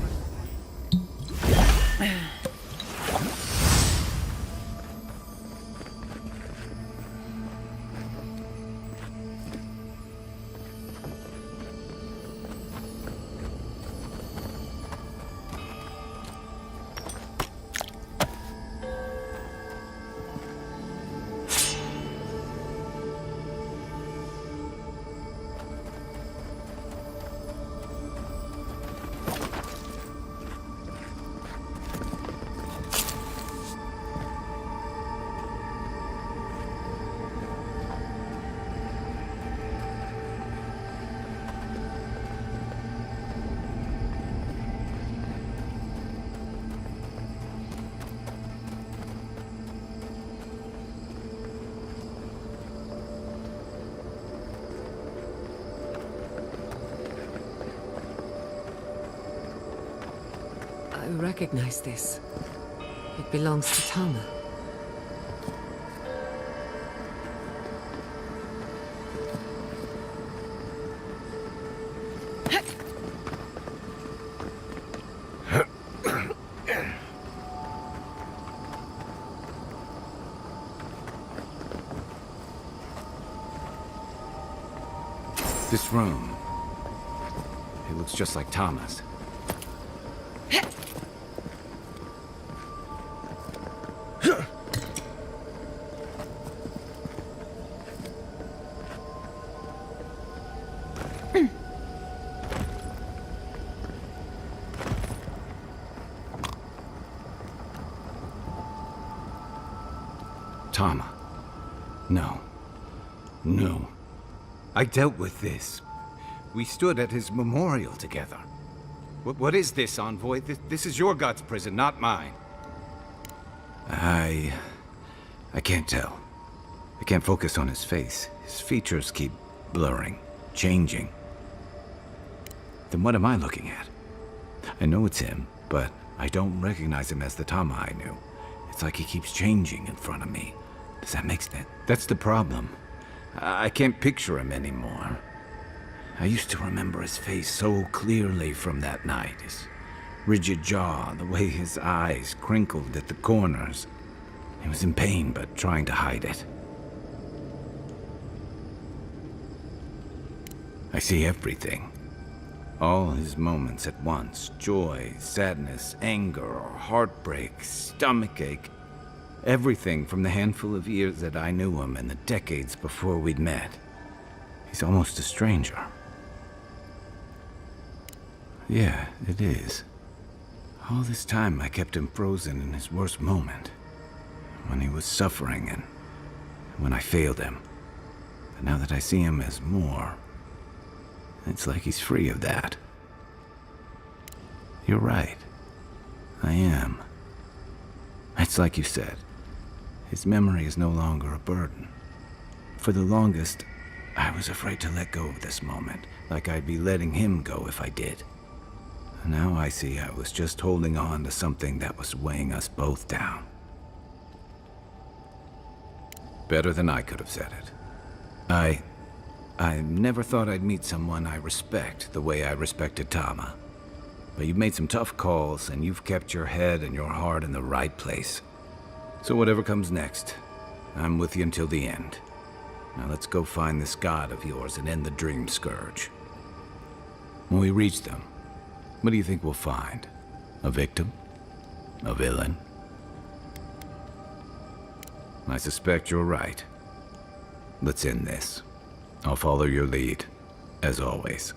I recognize this. It belongs to Tama. This room. It looks just like Tama's. Tama. No. No. I dealt with this. We stood at his memorial together. What is this, Envoy? This is your god's prison, not mine. I can't tell. I can't focus on his face. His features keep blurring, changing. Then what am I looking at? I know it's him, but I don't recognize him as the Tama I knew. It's like he keeps changing in front of me. Does that make sense? That's the problem. I can't picture him anymore. I used to remember his face so clearly from that night. His rigid jaw, the way his eyes crinkled at the corners. He was in pain, but trying to hide it. I see everything. All his moments at once. Joy, sadness, anger, heartbreak, stomachache. Everything from the handful of years that I knew him and the decades before we'd met. He's almost a stranger. Yeah, it is. All this time I kept him frozen in his worst moment. When he was suffering and when I failed him. But now that I see him as more, it's like he's free of that. You're right. I am. It's like you said. His memory is no longer a burden. For the longest, I was afraid to let go of this moment, like I'd be letting him go if I did. And now I see I was just holding on to something that was weighing us both down. Better than I could have said it. I never thought I'd meet someone I respect the way I respected Tama. But you've made some tough calls, and you've kept your head and your heart in the right place. So whatever comes next, I'm with you until the end. Now let's go find this god of yours and end the Dream Scourge. When we reach them, what do you think we'll find? A victim? A villain? I suspect you're right. Let's end this. I'll follow your lead, as always.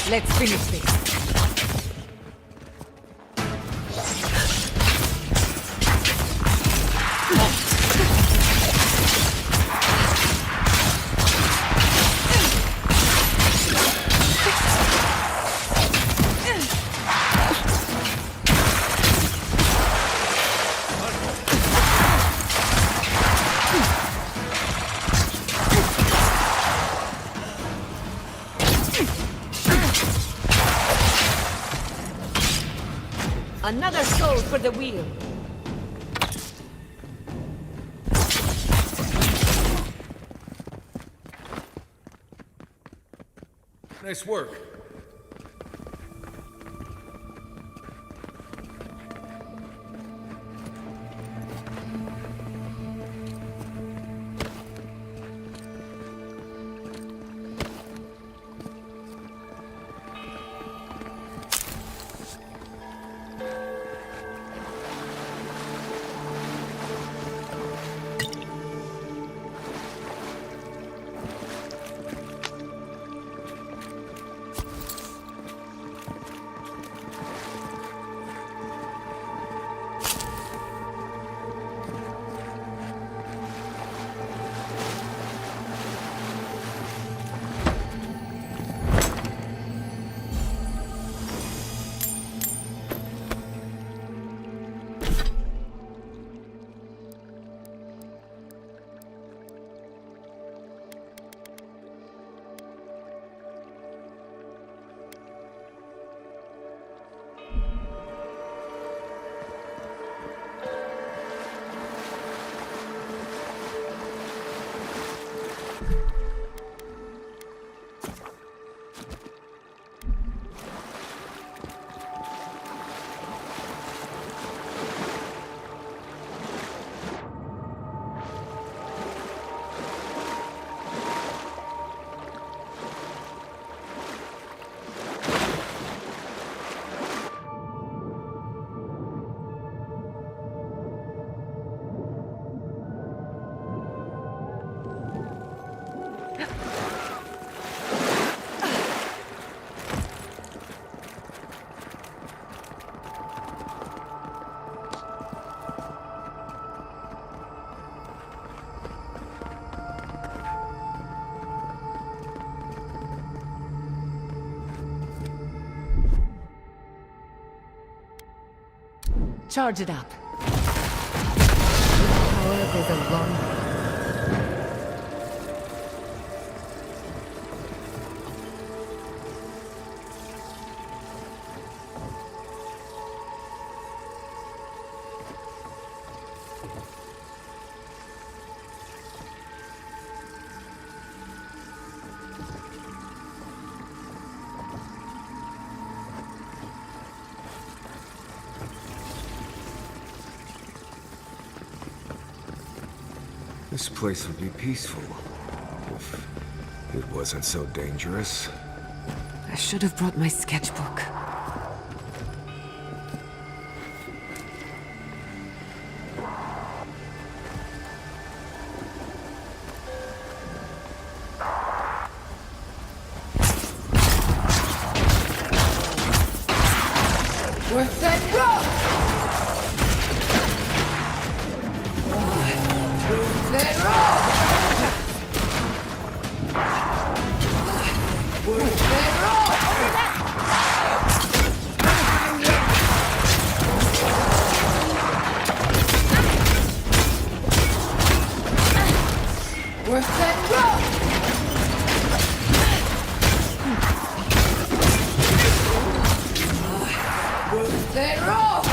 Let's finish this. Another soul for the wheel. Nice work. Charge it up. Power goes a long way. This place would be peaceful if it wasn't so dangerous. I should have brought my sketchbook. Worth that rock! That rock! Worth that rock! Worth that rock! Worth that rock!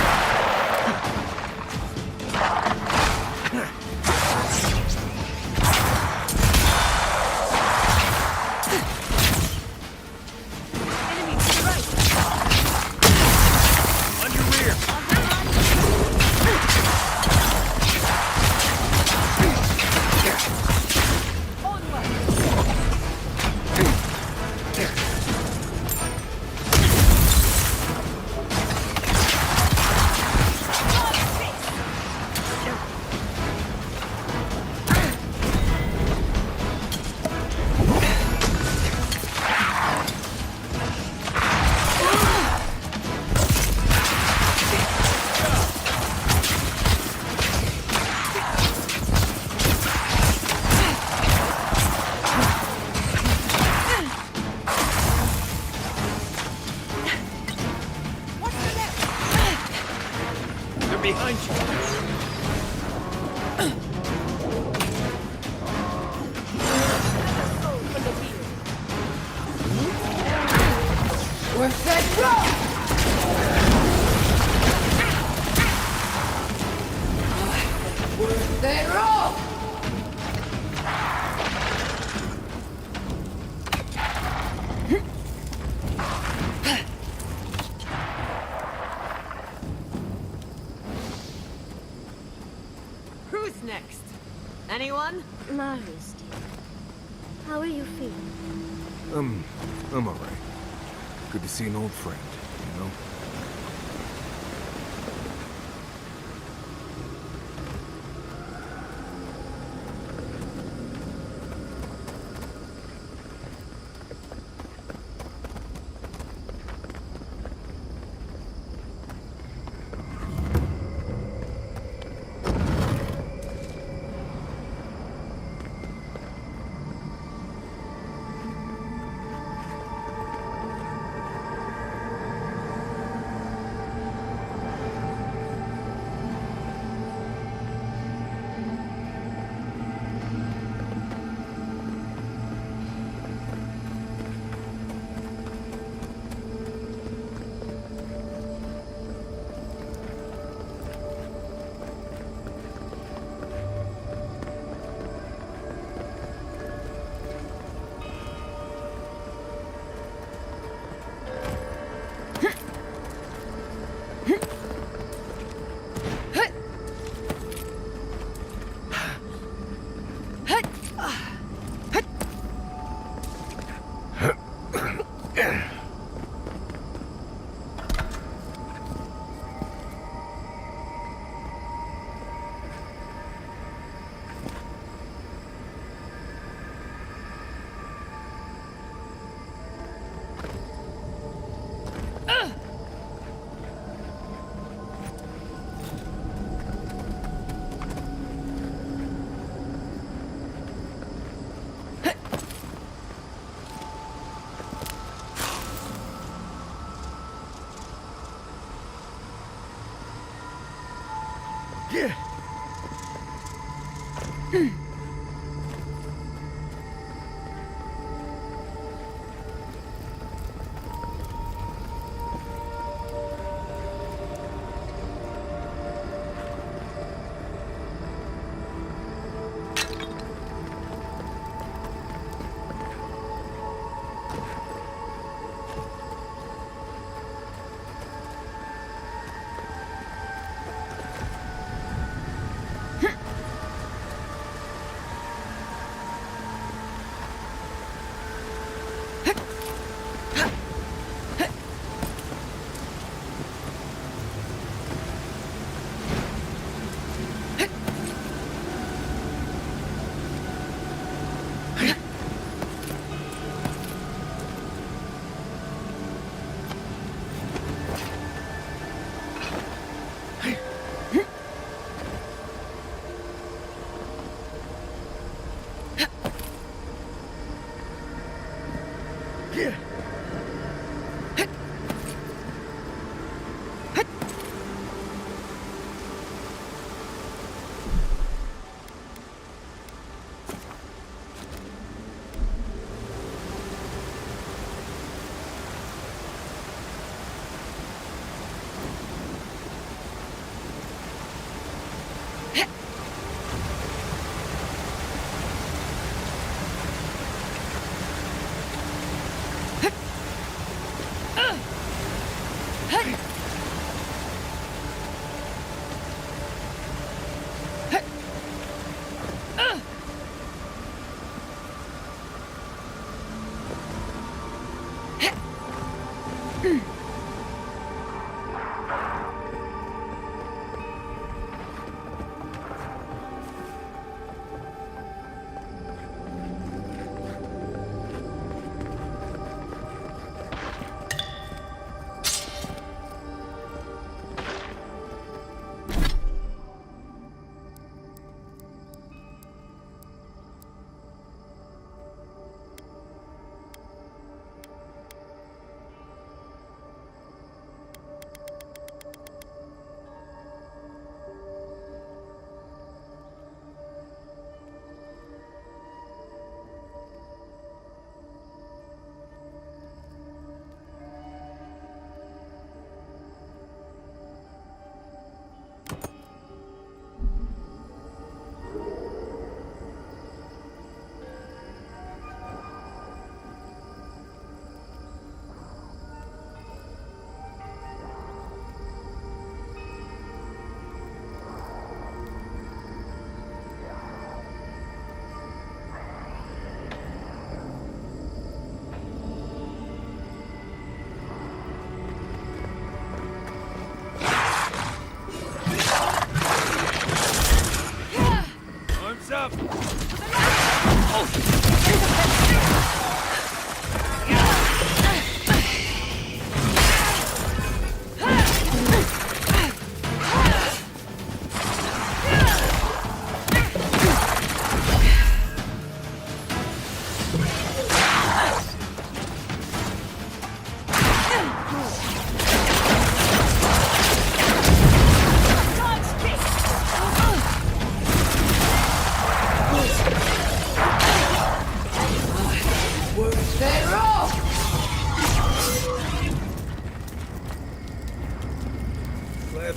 Behind you! Worth that rock! Worth that rock! Who's next? Anyone? Marius, dear. How are you feeling? I'm alright. Good to see an old friend, you know?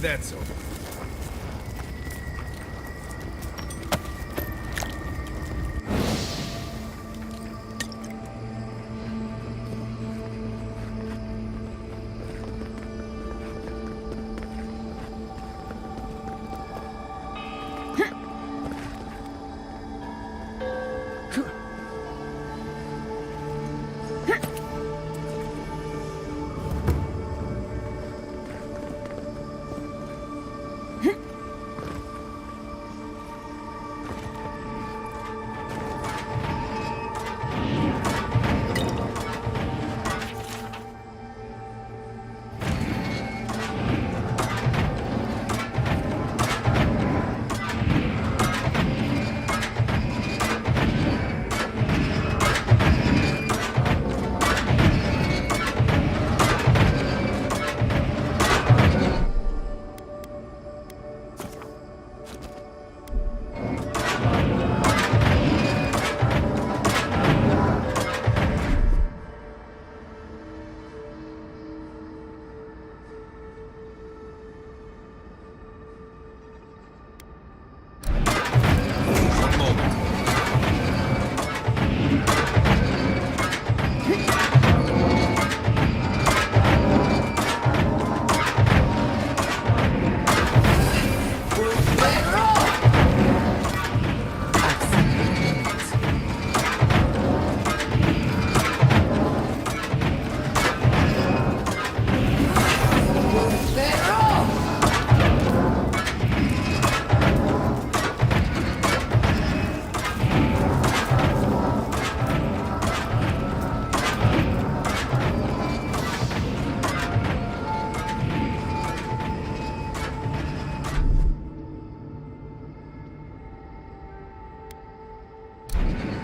That's over.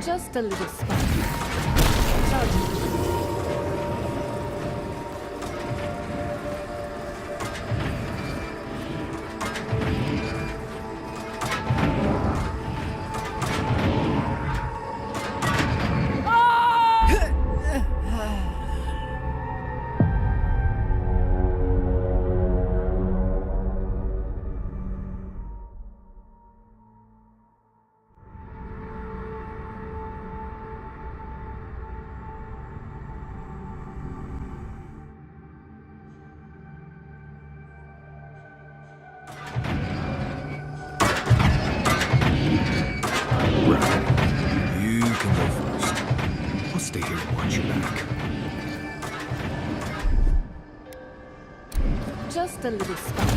Just a little spark. Charging. You can go first. I'll stay here and watch your back. Just a little spark.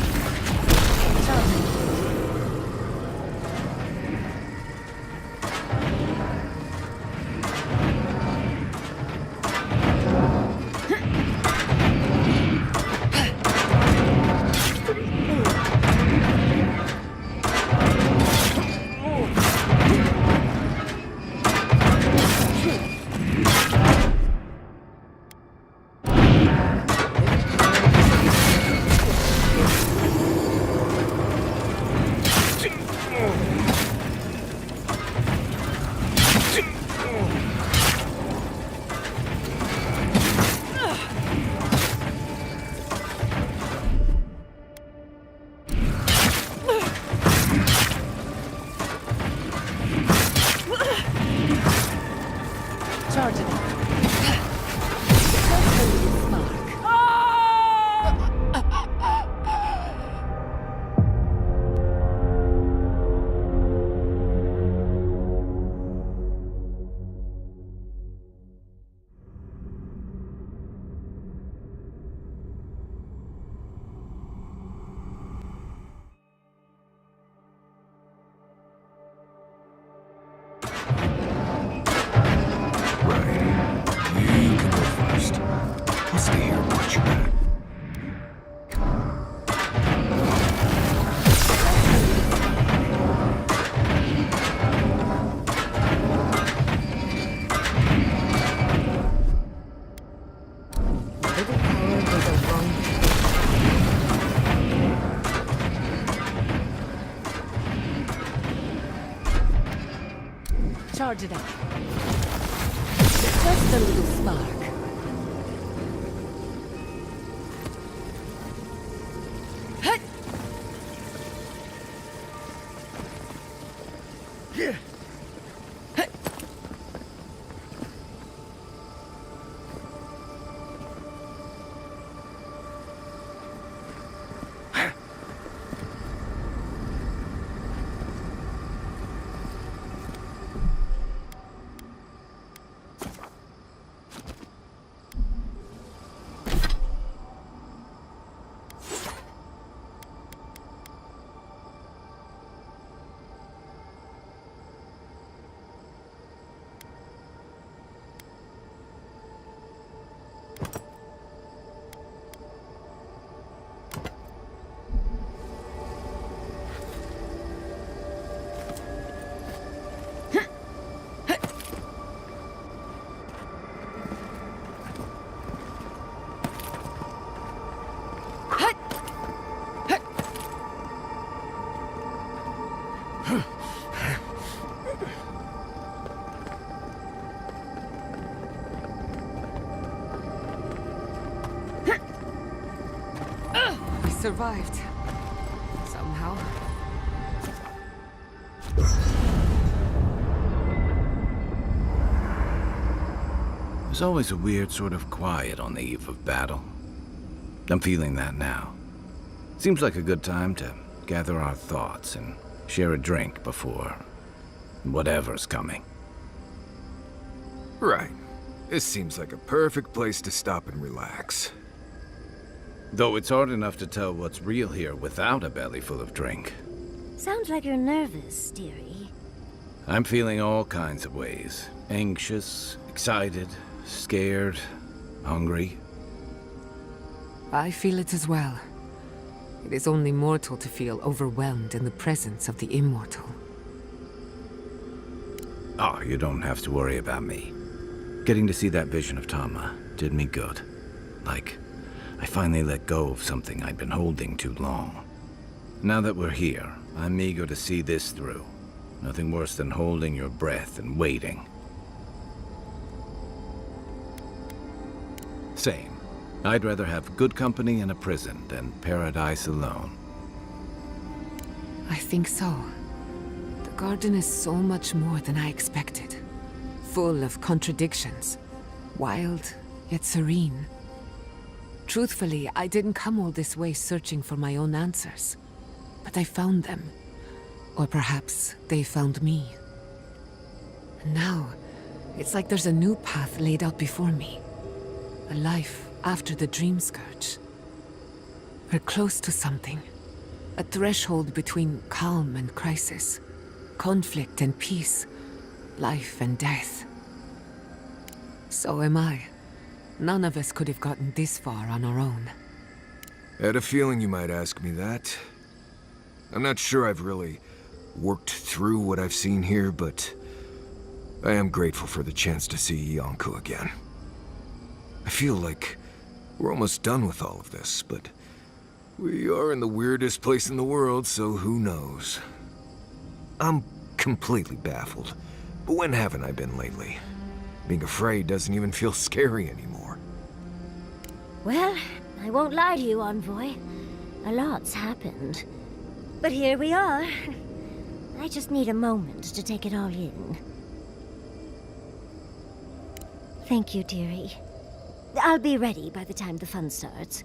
Charging. Charge it up. Just a little spark. Hut! We survived. Somehow. There's always a weird sort of quiet on the eve of battle. I'm feeling that now. Seems like a good time to gather our thoughts and share a drink before whatever's coming. Right. This seems like a perfect place to stop and relax. Though it's hard enough to tell what's real here without a belly full of drink. Sounds like you're nervous, dearie. I'm feeling all kinds of ways. Anxious, excited, scared, hungry. I feel it as well. It is only mortal to feel overwhelmed in the presence of the immortal. Oh, you don't have to worry about me. Getting to see that vision of Tama did me good. Like, I finally let go of something I'd been holding too long. Now that we're here, I'm eager to see this through. Nothing worse than holding your breath and waiting. Same. I'd rather have good company in a prison than paradise alone. I think so. The garden is so much more than I expected. Full of contradictions. Wild, yet serene. Truthfully, I didn't come all this way searching for my own answers. But I found them. Or perhaps they found me. And now, it's like there's a new path laid out before me. A life after the Dream Scourge. We're close to something. A threshold between calm and crisis. Conflict and peace. Life and death. So am I. None of us could have gotten this far on our own. I had a feeling you might ask me that. I'm not sure I've really worked through what I've seen here, but I am grateful for the chance to see Yonku again. I feel like we're almost done with all of this, but we are in the weirdest place in the world, so who knows? I'm completely baffled, but when haven't I been lately? Being afraid doesn't even feel scary anymore. Well, I won't lie to you, Envoy. A lot's happened. But here we are. I just need a moment to take it all in. Thank you, dearie. I'll be ready by the time the fun starts.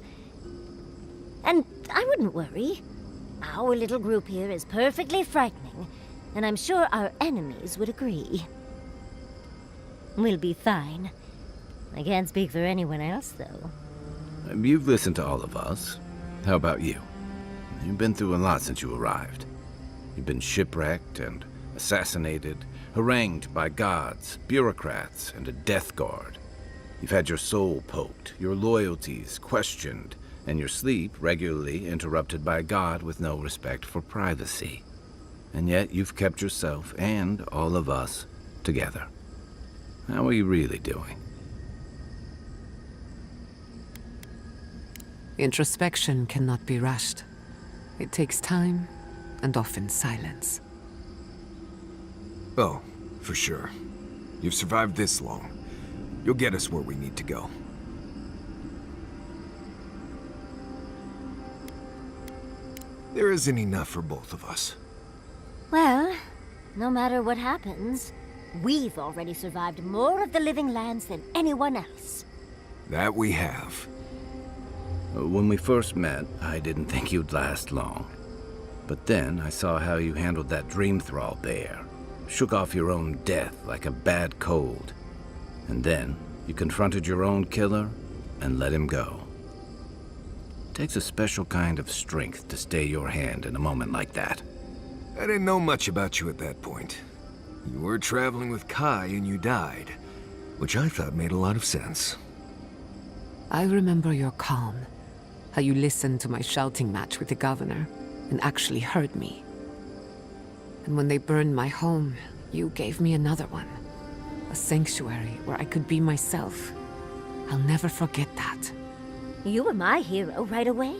And I wouldn't worry. Our little group here is perfectly frightening, and I'm sure our enemies would agree. We'll be fine. I can't speak for anyone else, though. You've listened to all of us. How about you? You've been through a lot since you arrived. You've been shipwrecked and assassinated, harangued by gods, bureaucrats, and a death guard. You've had your soul poked, your loyalties questioned, and your sleep regularly interrupted by a god with no respect for privacy. And yet you've kept yourself and all of us together. How are you really doing? Introspection cannot be rushed. It takes time, and often silence. Oh, for sure. You've survived this long. You'll get us where we need to go. There isn't enough for both of us. Well, no matter what happens, we've already survived more of the living lands than anyone else. That we have. When we first met, I didn't think you'd last long. But then I saw how you handled that dream thrall bear. Shook off your own death like a bad cold. And then you confronted your own killer and let him go. It takes a special kind of strength to stay your hand in a moment like that. I didn't know much about you at that point. You were traveling with Kai and you died, which I thought made a lot of sense. I remember your calm. How you listened to my shouting match with the governor and actually heard me. And when they burned my home, you gave me another one. A sanctuary where I could be myself. I'll never forget that. You were my hero right away.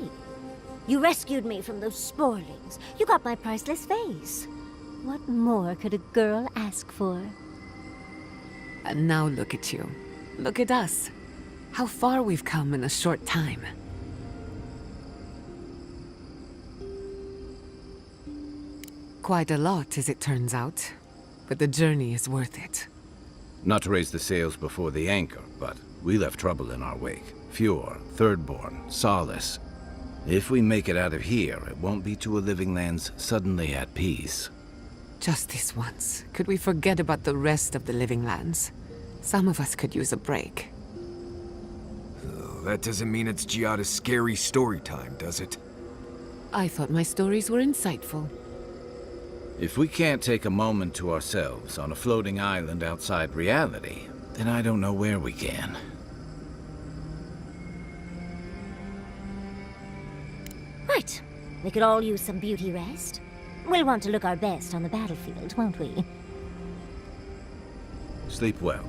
You rescued me from those sporelings. You got my priceless face. What more could a girl ask for? And now look at you. Look at us. How far we've come in a short time. Quite a lot, as it turns out. But the journey is worth it. Not to raise the sails before the anchor, but we left trouble in our wake. Fjord, Thirdborn, Solace. If we make it out of here, it won't be to a living lands suddenly at peace. Just this once. Could we forget about the rest of the living lands? Some of us could use a break. That doesn't mean it's Giada's scary story time, does it? I thought my stories were insightful. If we can't take a moment to ourselves on a floating island outside reality, then I don't know where we can. Right. We could all use some beauty rest. We'll want to look our best on the battlefield, won't we? Sleep well.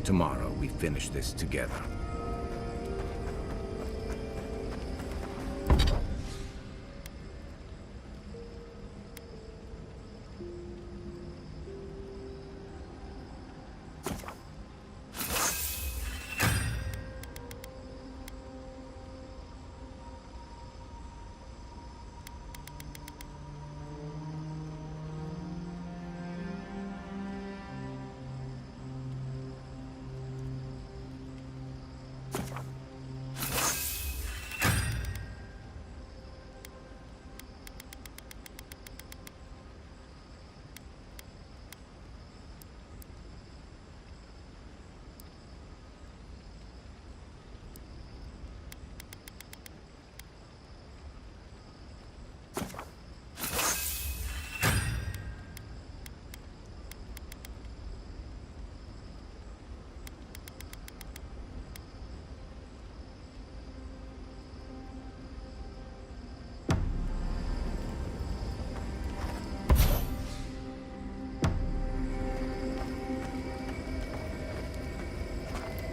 Tomorrow we finish this together.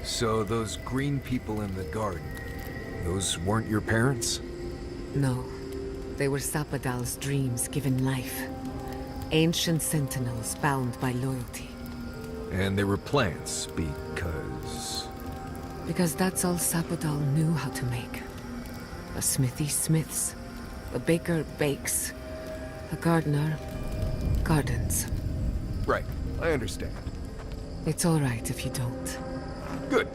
So those green people in the garden, those weren't your parents? No. They were Sapadal's dreams given life. Ancient sentinels bound by loyalty. And they were plants because... Because that's all Sapadal knew how to make. A smithy smiths. A baker bakes. A gardener gardens. Right, I understand. It's all right if you don't. Good.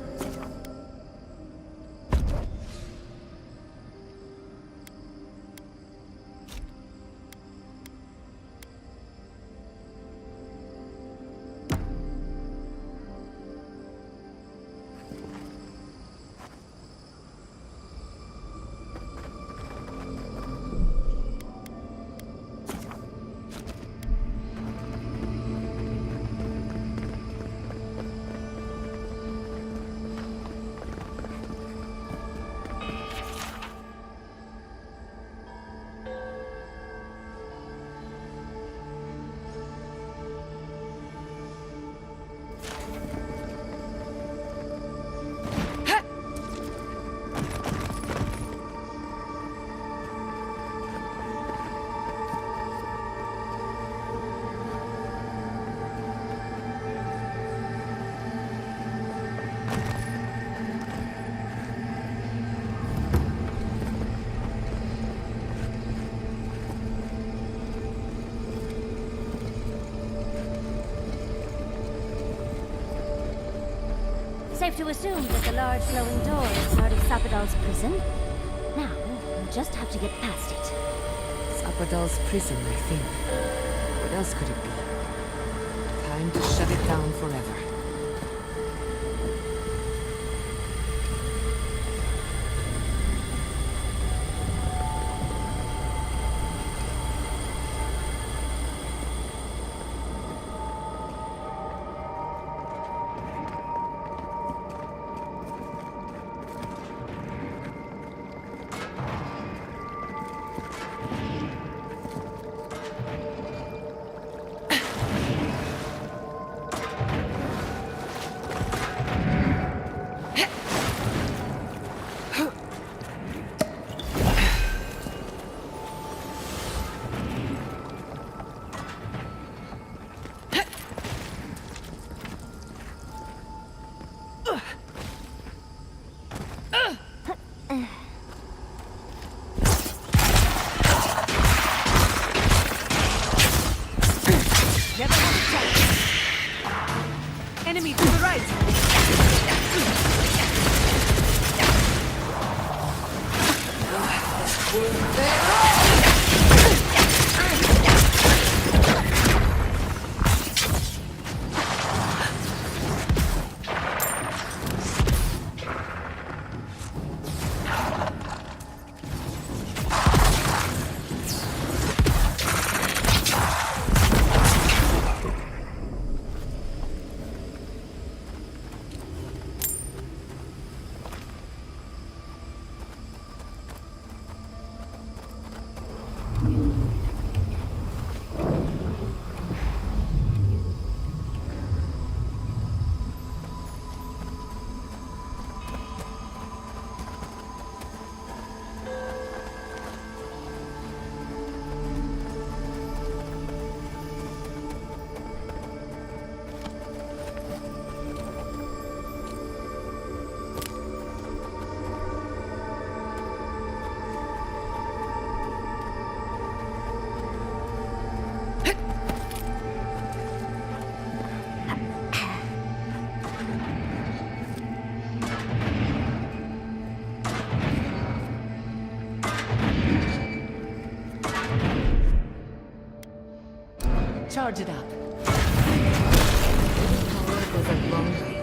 Safe to assume that the large glowing door is part of Sapadal's prison. Now, we'll just have to get past it. Sapadal's prison, I think. What else could it be? Time to shut it down forever. Enemy to the right! Charge it up. Power goes a long way.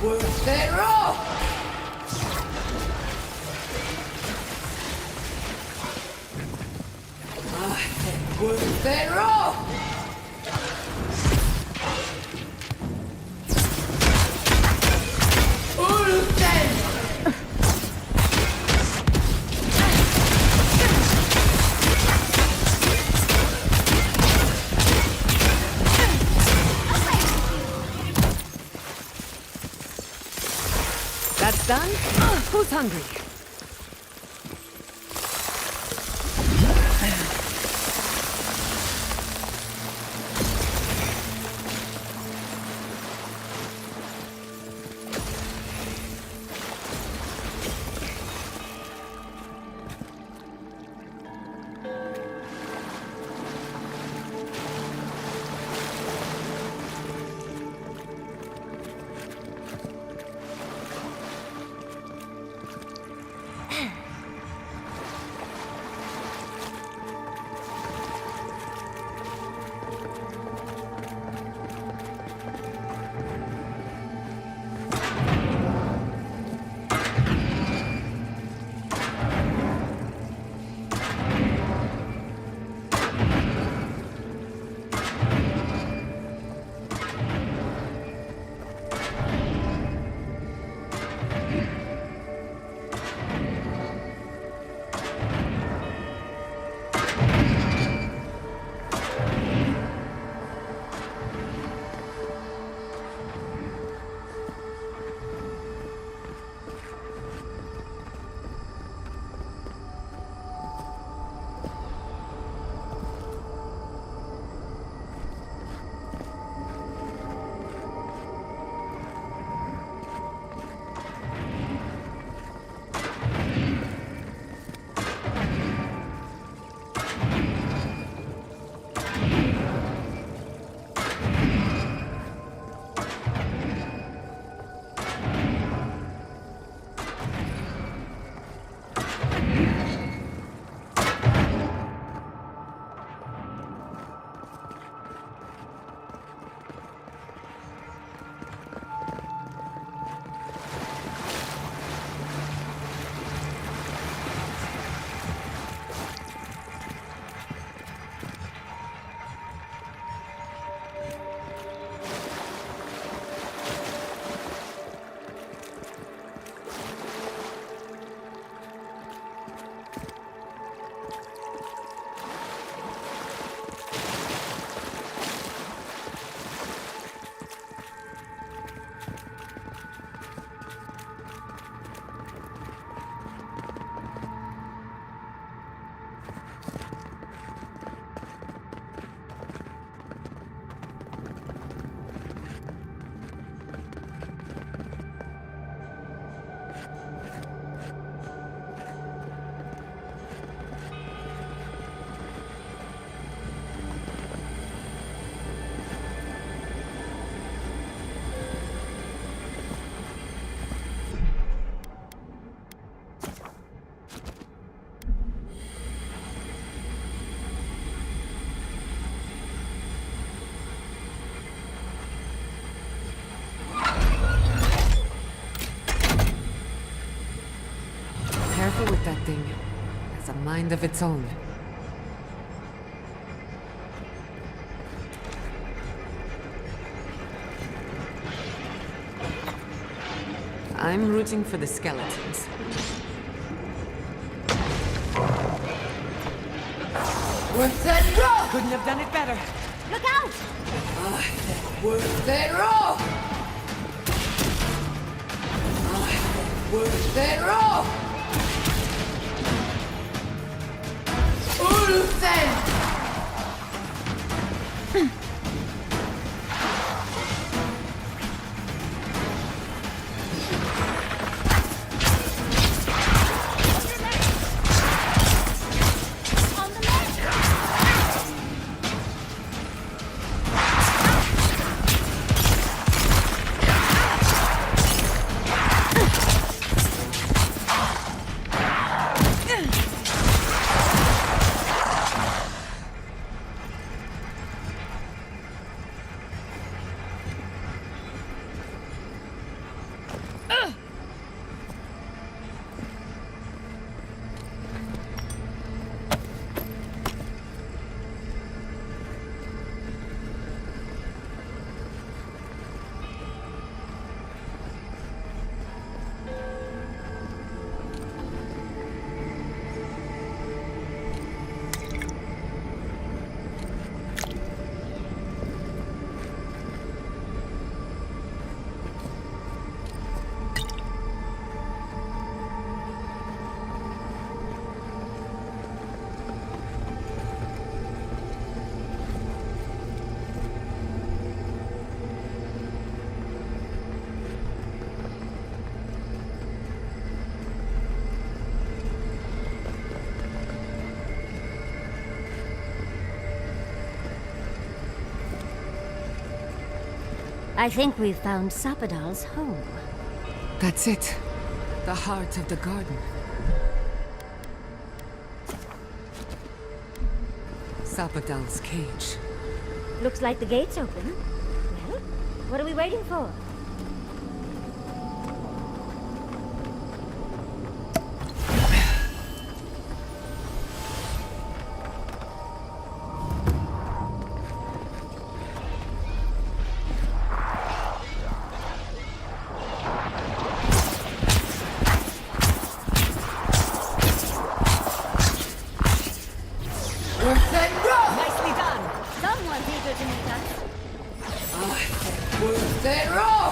Worth it all! Worth it all! That's done? Who's hungry? With that thing. It has a mind of its own. I'm rooting for the skeletons. Worth that row! Couldn't have done it better. Look out! Worth that row! Worth that row! Ulfen! I think we've found Sapadal's home. That's it. The heart of the garden. Sapadal's cage. Looks like the gate's open. Well, what are we waiting for? Worth that row! Nicely done! Someone's eager to meet us. Worth that row!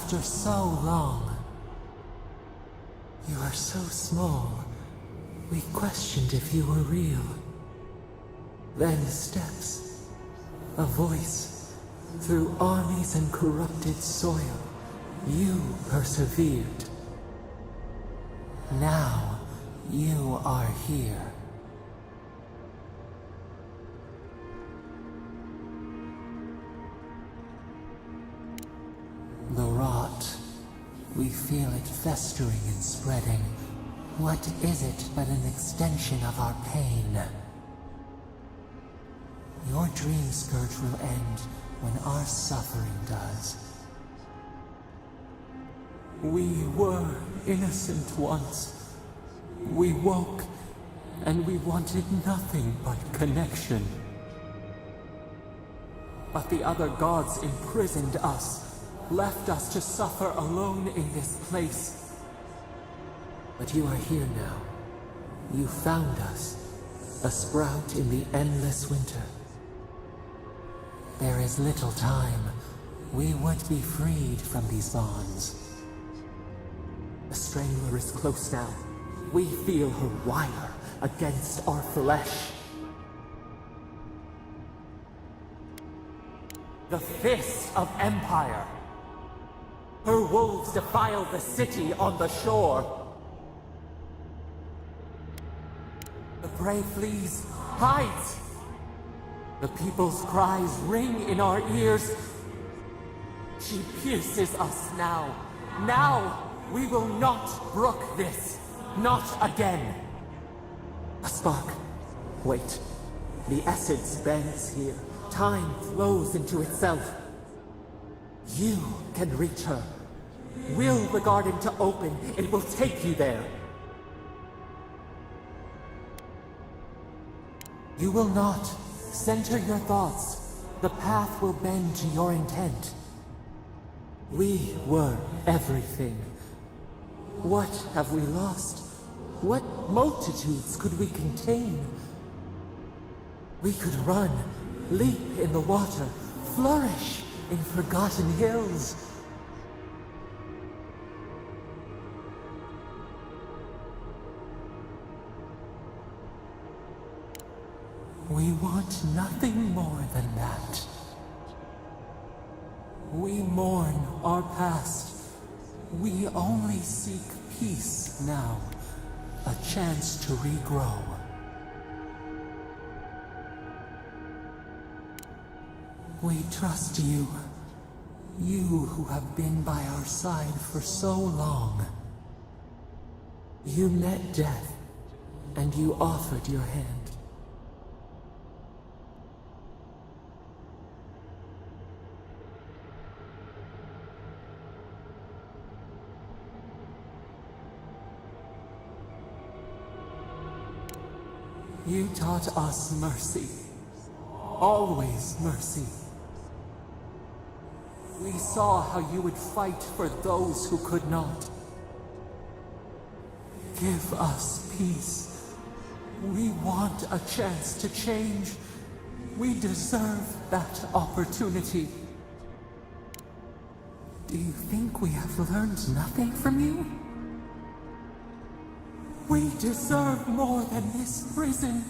after so long. You are so small. We questioned if you were real. Then steps. A voice. Through armies and corrupted soil, you persevered. Now, you are here. The rot. We feel it festering and spreading. What is it but an extension of our pain? Your dream scourge will end when our suffering does. We were innocent once. We woke, and we wanted nothing but connection. But the other gods imprisoned us, left us to suffer alone in this place. But you are here now. You found us, a sprout in the endless winter. There is little time. We would be freed from these bonds. The Strangler is close now. We feel her wire against our flesh. The fist of Empire. Her wolves defile the city on the shore. The prey flees, hides. The people's cries ring in our ears. She pierces us now. Now, we will not brook this. Not again. A spark. Wait. The essence bends here. Time flows into itself. You can reach her. Will the garden to open, it will take you there. You will not. Center your thoughts. The path will bend to your intent. We were everything. What have we lost? What multitudes could we contain? We could run, leap in the water, flourish in forgotten hills. We want nothing more than that. We mourn our past. We only seek peace now. A chance to regrow. We trust you. You who have been by our side for so long. You met death, and you offered your hand. You taught us mercy. Always mercy. We saw how you would fight for those who could not. Give us peace. We want a chance to change. We deserve that opportunity. Do you think we have learned nothing from you? We deserve more than this prison.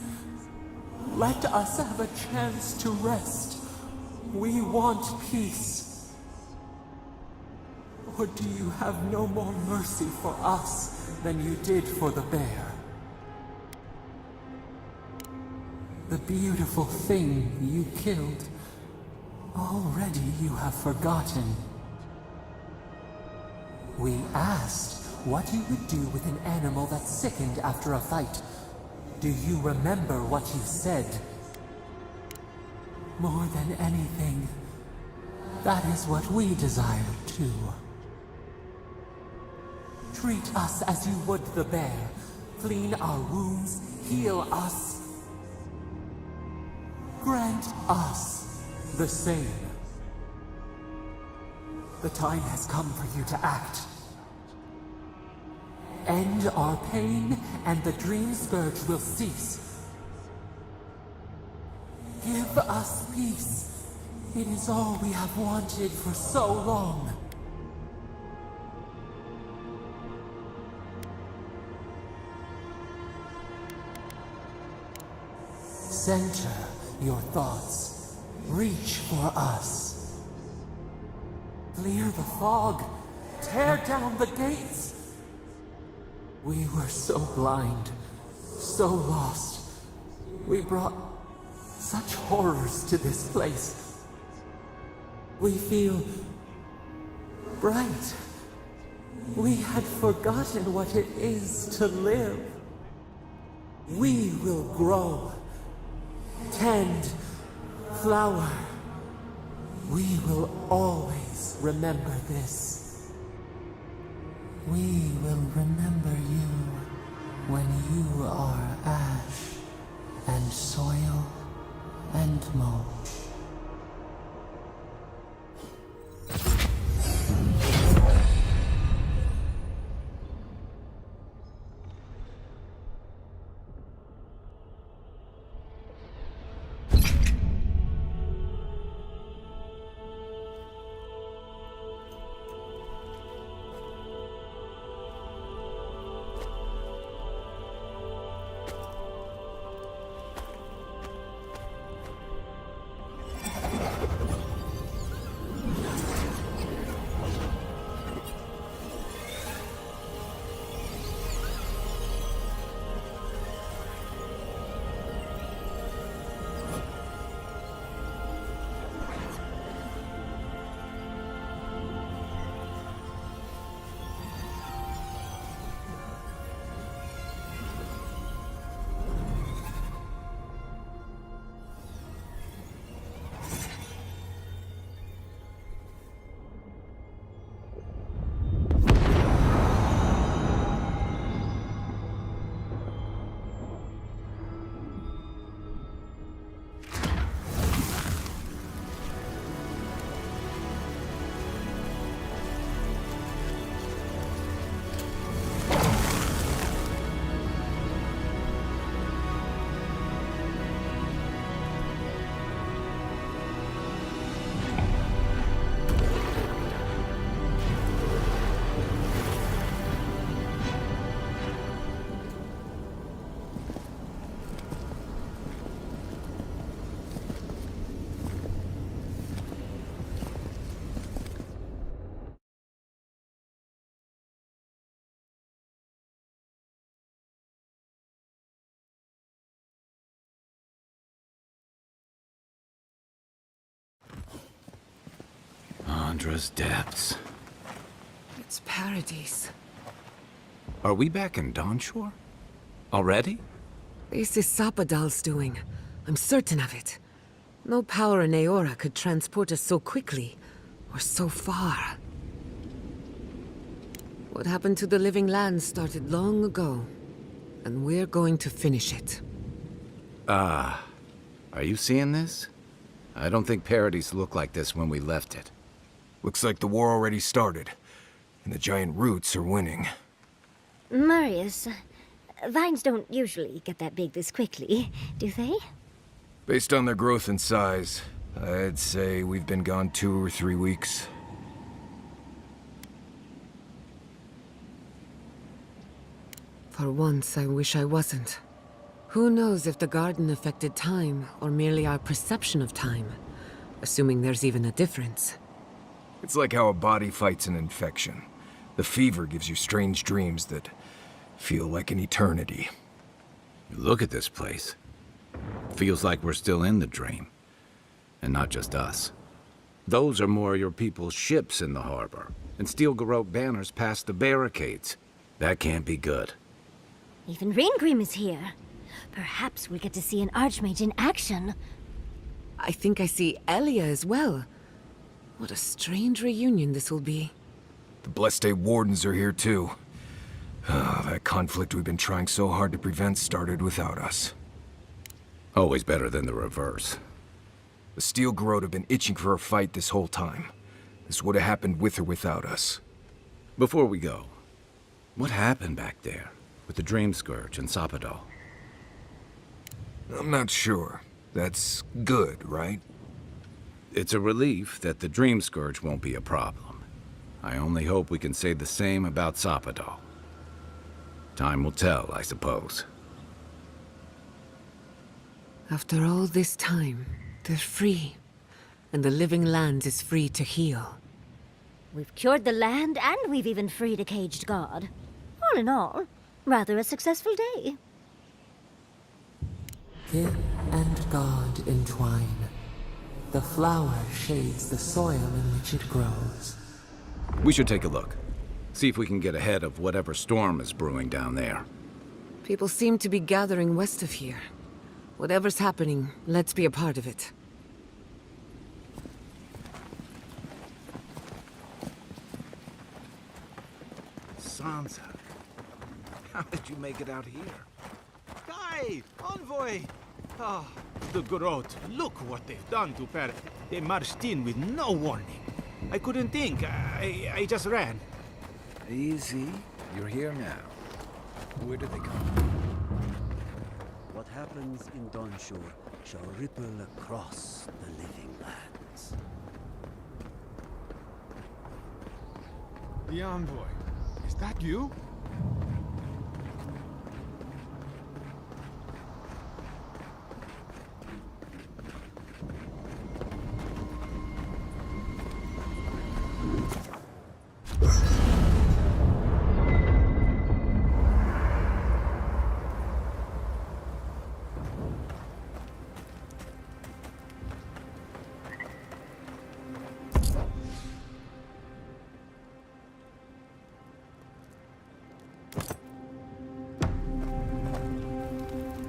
Let us have a chance to rest. We want peace. Or do you have no more mercy for us than you did for the bear? The beautiful thing you killed, already you have forgotten. We asked what you would do with an animal that sickened after a fight. Do you remember what you said? More than anything, that is what we desire too. Treat us as you would the bear. Clean our wounds, heal us. Grant us the same. The time has come for you to act. End our pain, and the dream scourge will cease. Give us peace. It is all we have wanted for so long. Center your thoughts. Reach for us. Clear the fog. Tear down the gates. We were so blind, so lost. We brought such horrors to this place. We feel bright. We had forgotten what it is to live. We will grow, tend, flower. We will always remember this. We will remember you when you are ash and soil and mold. Andra's depths. It's paradise. Are we back in Dawnshore? Already? This is Sapadal's doing. I'm certain of it. No power in Aora could transport us so quickly, or so far. What happened to the living lands started long ago, and we're going to finish it. Are you seeing this? I don't think Paradise looked like this when we left it. Looks like the war already started, and the giant roots are winning. Marius, vines don't usually get that big this quickly, do they? Based on their growth and size, I'd say we've been gone 2 or 3 weeks. For once, I wish I wasn't. Who knows if the garden affected time, or merely our perception of time? Assuming there's even a difference. It's like how a body fights an infection. The fever gives you strange dreams that feel like an eternity. Look at this place. Feels like we're still in the dream. And not just us. Those are more your people's ships in the harbor, and steel Garrote banners past the barricades. That can't be good. Even Reingrim is here. Perhaps we'll get to see an Archmage in action. I think I see Elia as well. What a strange reunion this will be. The Blessed Wardens are here too. That conflict we've been trying so hard to prevent started without us. Always better than the reverse. The Steel Garrote have been itching for a fight this whole time. This would have happened with or without us. Before we go, what happened back there with the Dream Scourge and Sapadal? I'm not sure. That's good, right? It's a relief that the Dream Scourge won't be a problem. I only hope we can say the same about Sapadal. Time will tell, I suppose. After all this time, they're free. And the living land is free to heal. We've cured the land, and we've even freed a caged god. All in all, rather a successful day. Kid and God entwine. The flower shades the soil in which it grows. We should take a look. See if we can get ahead of whatever storm is brewing down there. People seem to be gathering west of here. Whatever's happening, let's be a part of it. Sansa, how did you make it out here? Guy! Envoy! Ah, the Grot. Look what they've done to Per. They marched in with no warning. I couldn't think. I just ran. Easy. You're here now. Where did they come? What happens in Dawnshore shall ripple across the living lands. The Envoy. Is that you?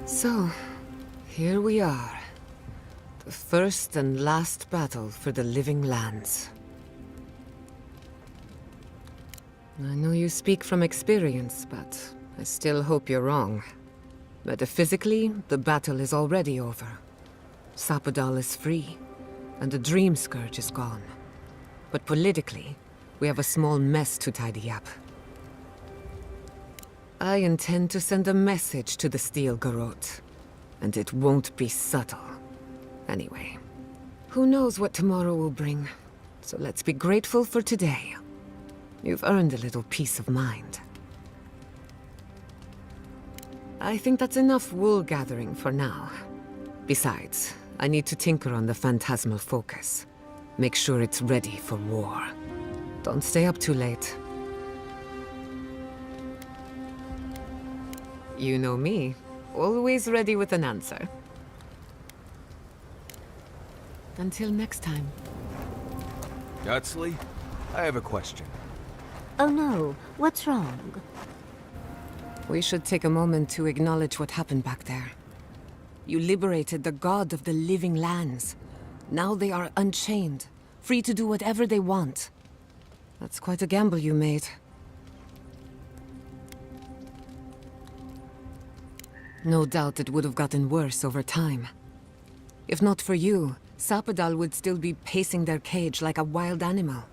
So, here we are. The first and last battle for the living lands. I know you speak from experience, but I still hope you're wrong. Metaphysically, the battle is already over. Sapadal is free, and the Dream Scourge is gone. But politically, we have a small mess to tidy up. I intend to send a message to the Steel Garrote, and it won't be subtle. Anyway, who knows what tomorrow will bring, so let's be grateful for today. You've earned a little peace of mind. I think that's enough wool gathering for now. Besides, I need to tinker on the phantasmal focus. Make sure it's ready for war. Don't stay up too late. You know me, always ready with an answer. Until next time. Dudsley, I have a question. Oh no, what's wrong? We should take a moment to acknowledge what happened back there. You liberated the god of the living lands. Now they are unchained, free to do whatever they want. That's quite a gamble you made. No doubt it would have gotten worse over time. If not for you, Sapadal would still be pacing their cage like a wild animal.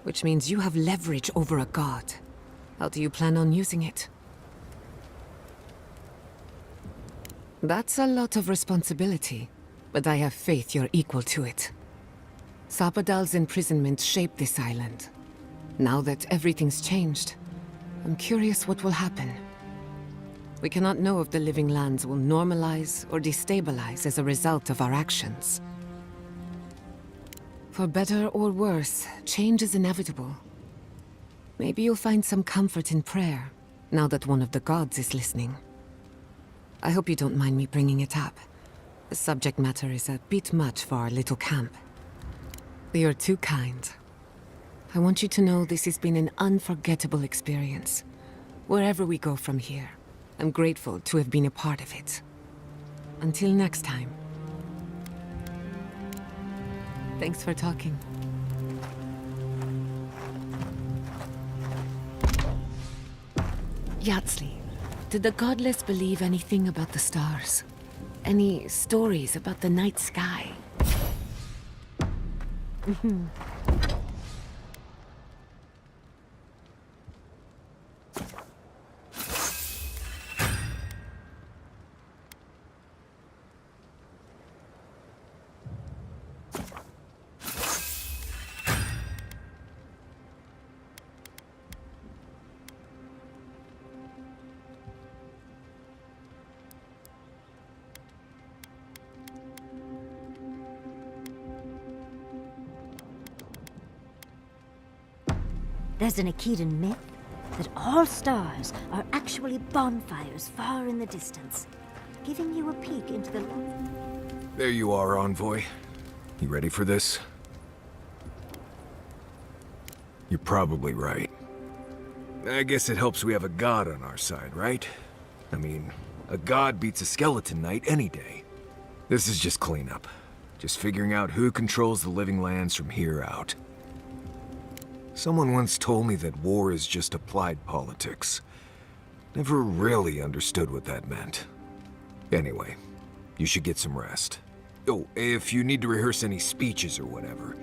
Which means you have leverage over a god. How do you plan on using it? That's a lot of responsibility, but I have faith you're equal to it. Sapadal's imprisonment shaped this island. Now that everything's changed, I'm curious what will happen. We cannot know if the living lands will normalize or destabilize as a result of our actions. For better or worse, change is inevitable. Maybe you'll find some comfort in prayer, now that one of the gods is listening. I hope you don't mind me bringing it up. The subject matter is a bit much for our little camp. You're too kind. I want you to know this has been an unforgettable experience. Wherever we go from here, I'm grateful to have been a part of it. Until next time. Thanks for talking. Yatsley, did the godless believe anything about the stars? Any stories about the night sky? There's an Akedan myth that all stars are actually bonfires far in the distance, giving you a peek into the... There you are, Envoy. You ready for this? You're probably right. I guess it helps we have a god on our side, right? I mean, a god beats a skeleton knight any day. This is just cleanup. Just figuring out who controls the living lands from here out. Someone once told me that war is just applied politics. Never really understood what that meant. Anyway, you should get some rest. Oh, if you need to rehearse any speeches or whatever,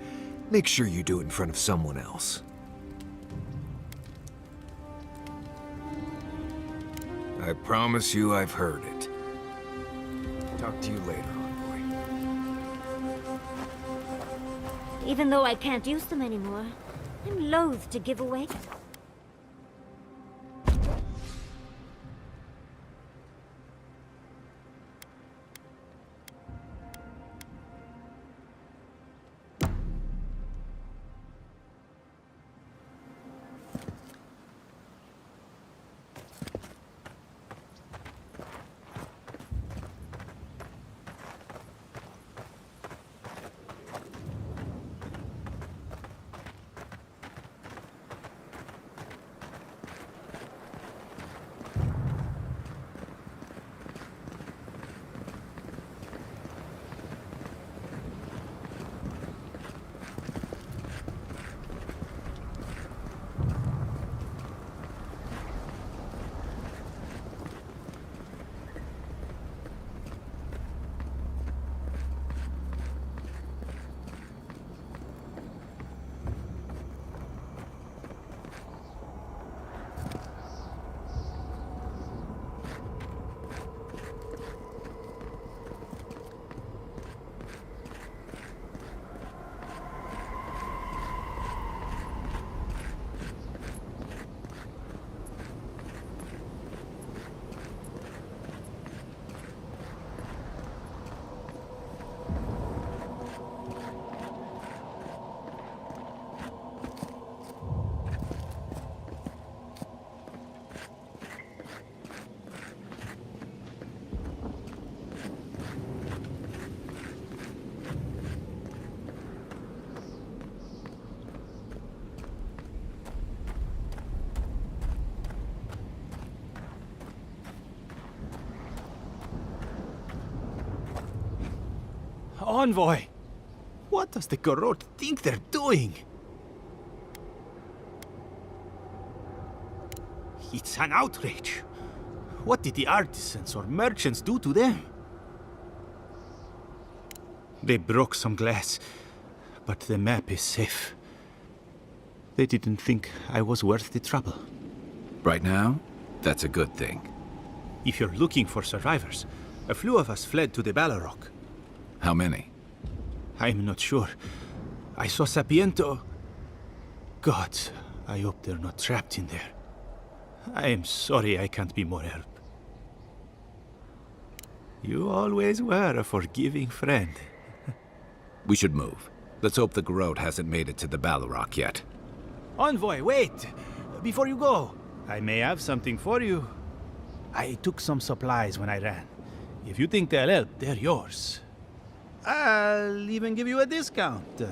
make sure you do it in front of someone else. I promise you I've heard it. Talk to you later, Envoy. Even though I can't use them anymore, I'm loath to give away. Envoy! What does the Garrote think they're doing? It's an outrage. What did the artisans or merchants do to them? They broke some glass, but the map is safe. They didn't think I was worth the trouble. Right now, that's a good thing. If you're looking for survivors, a few of us fled to the Balrog. How many? I'm not sure. I saw Sapiento. Gods, I hope they're not trapped in there. I am sorry I can't be more help. You always were a forgiving friend. We should move. Let's hope the Garrote hasn't made it to the Balrog yet. Envoy, wait! Before you go, I may have something for you. I took some supplies when I ran. If you think they'll help, they're yours. I'll even give you a discount.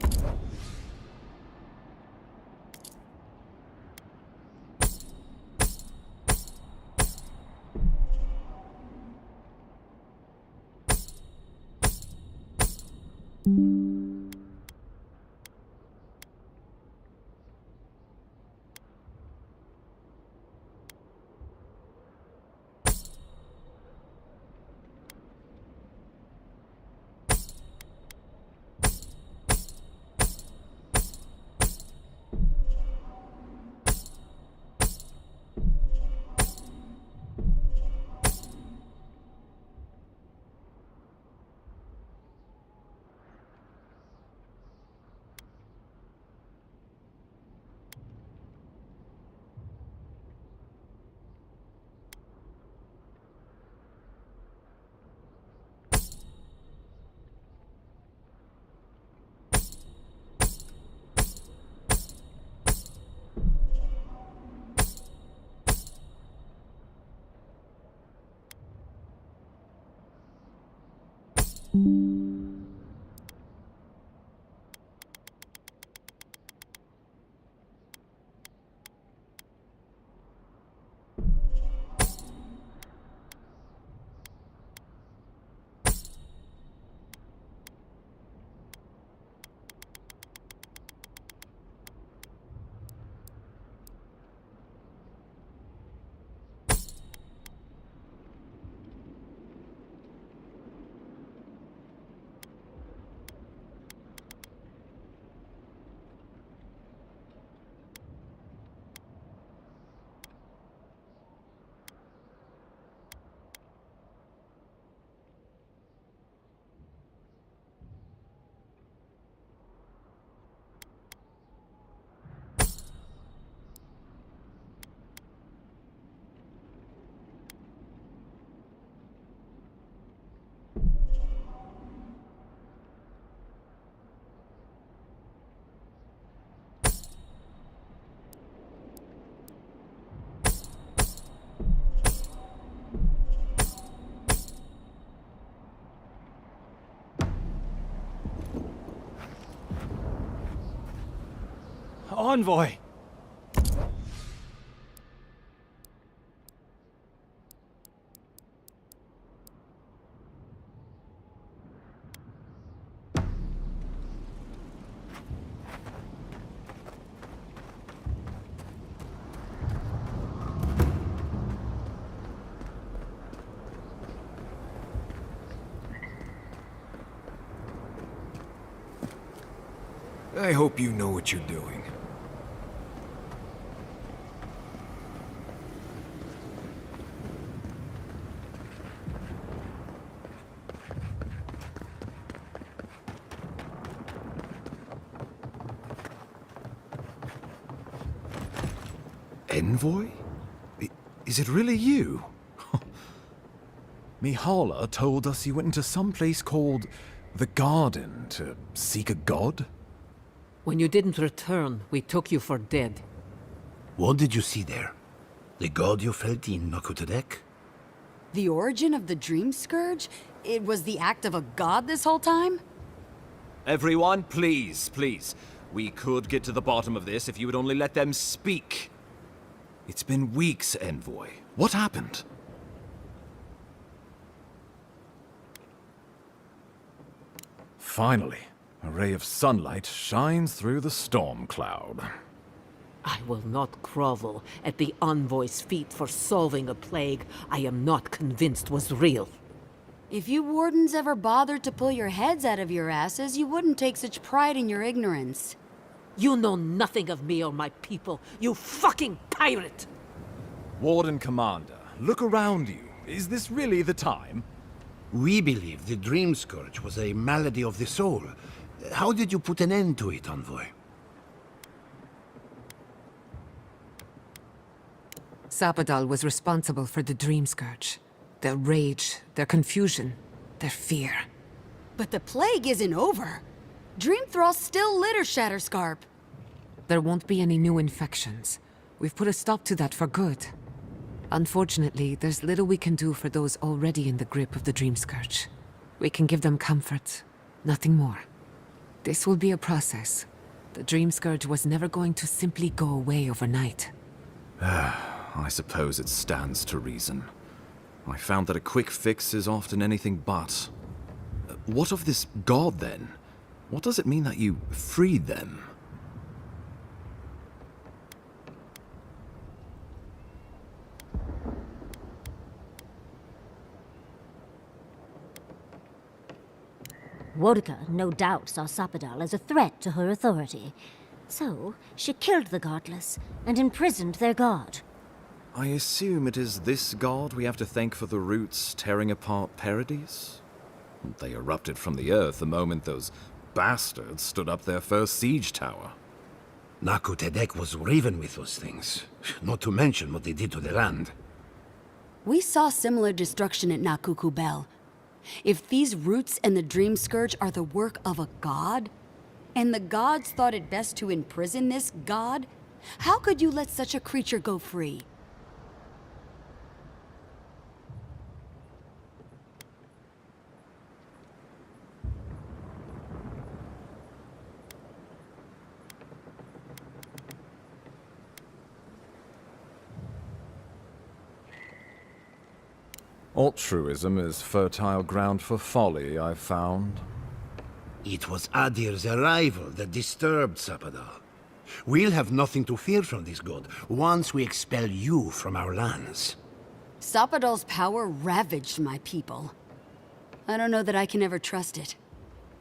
Envoy! I hope you know what you're doing. Envoy? Is it really you? Mihala told us you went into some place called the Garden to seek a god? When you didn't return, we took you for dead. What did you see there? The god you felt in Nakutadek? The origin of the Dream Scourge? It was the act of a god this whole time? Everyone, please, please. We could get to the bottom of this if you would only let them speak. It's been weeks, Envoy. What happened? Finally, a ray of sunlight shines through the storm cloud. I will not grovel at the Envoy's feet for solving a plague I am not convinced was real. If you wardens ever bothered to pull your heads out of your asses, you wouldn't take such pride in your ignorance. You know nothing of me or my people, you fucking pirate! Warden Commander, look around you. Is this really the time? We believe the Dream Scourge was a malady of the soul. How did you put an end to it, Envoy? Sapadal was responsible for the Dream Scourge. Their rage, their confusion, their fear. But the plague isn't over. Dream Thralls still litter Shatterscarp. There won't be any new infections. We've put a stop to that for good. Unfortunately, there's little we can do for those already in the grip of the Dream Scourge. We can give them comfort, nothing more. This will be a process. The Dream Scourge was never going to simply go away overnight. I suppose it stands to reason. I found that a quick fix is often anything but. What of this god, then? What does it mean that you freed them? Wodka no doubt saw Sapadal as a threat to her authority. So, she killed the godless and imprisoned their god. I assume it is this god we have to thank for the roots tearing apart Paradise? They erupted from the earth the moment those bastards stood up their first siege tower. Nakutadek was riven with those things, not to mention what they did to the land. We saw similar destruction at Nakuku Bell. If these roots and the Dream Scourge are the work of a god, and the gods thought it best to imprison this god, how could you let such a creature go free? Altruism is fertile ground for folly, I've found. It was Adir's arrival that disturbed Sapadal. We'll have nothing to fear from this god once we expel you from our lands. Sapadal's power ravaged my people. I don't know that I can ever trust it.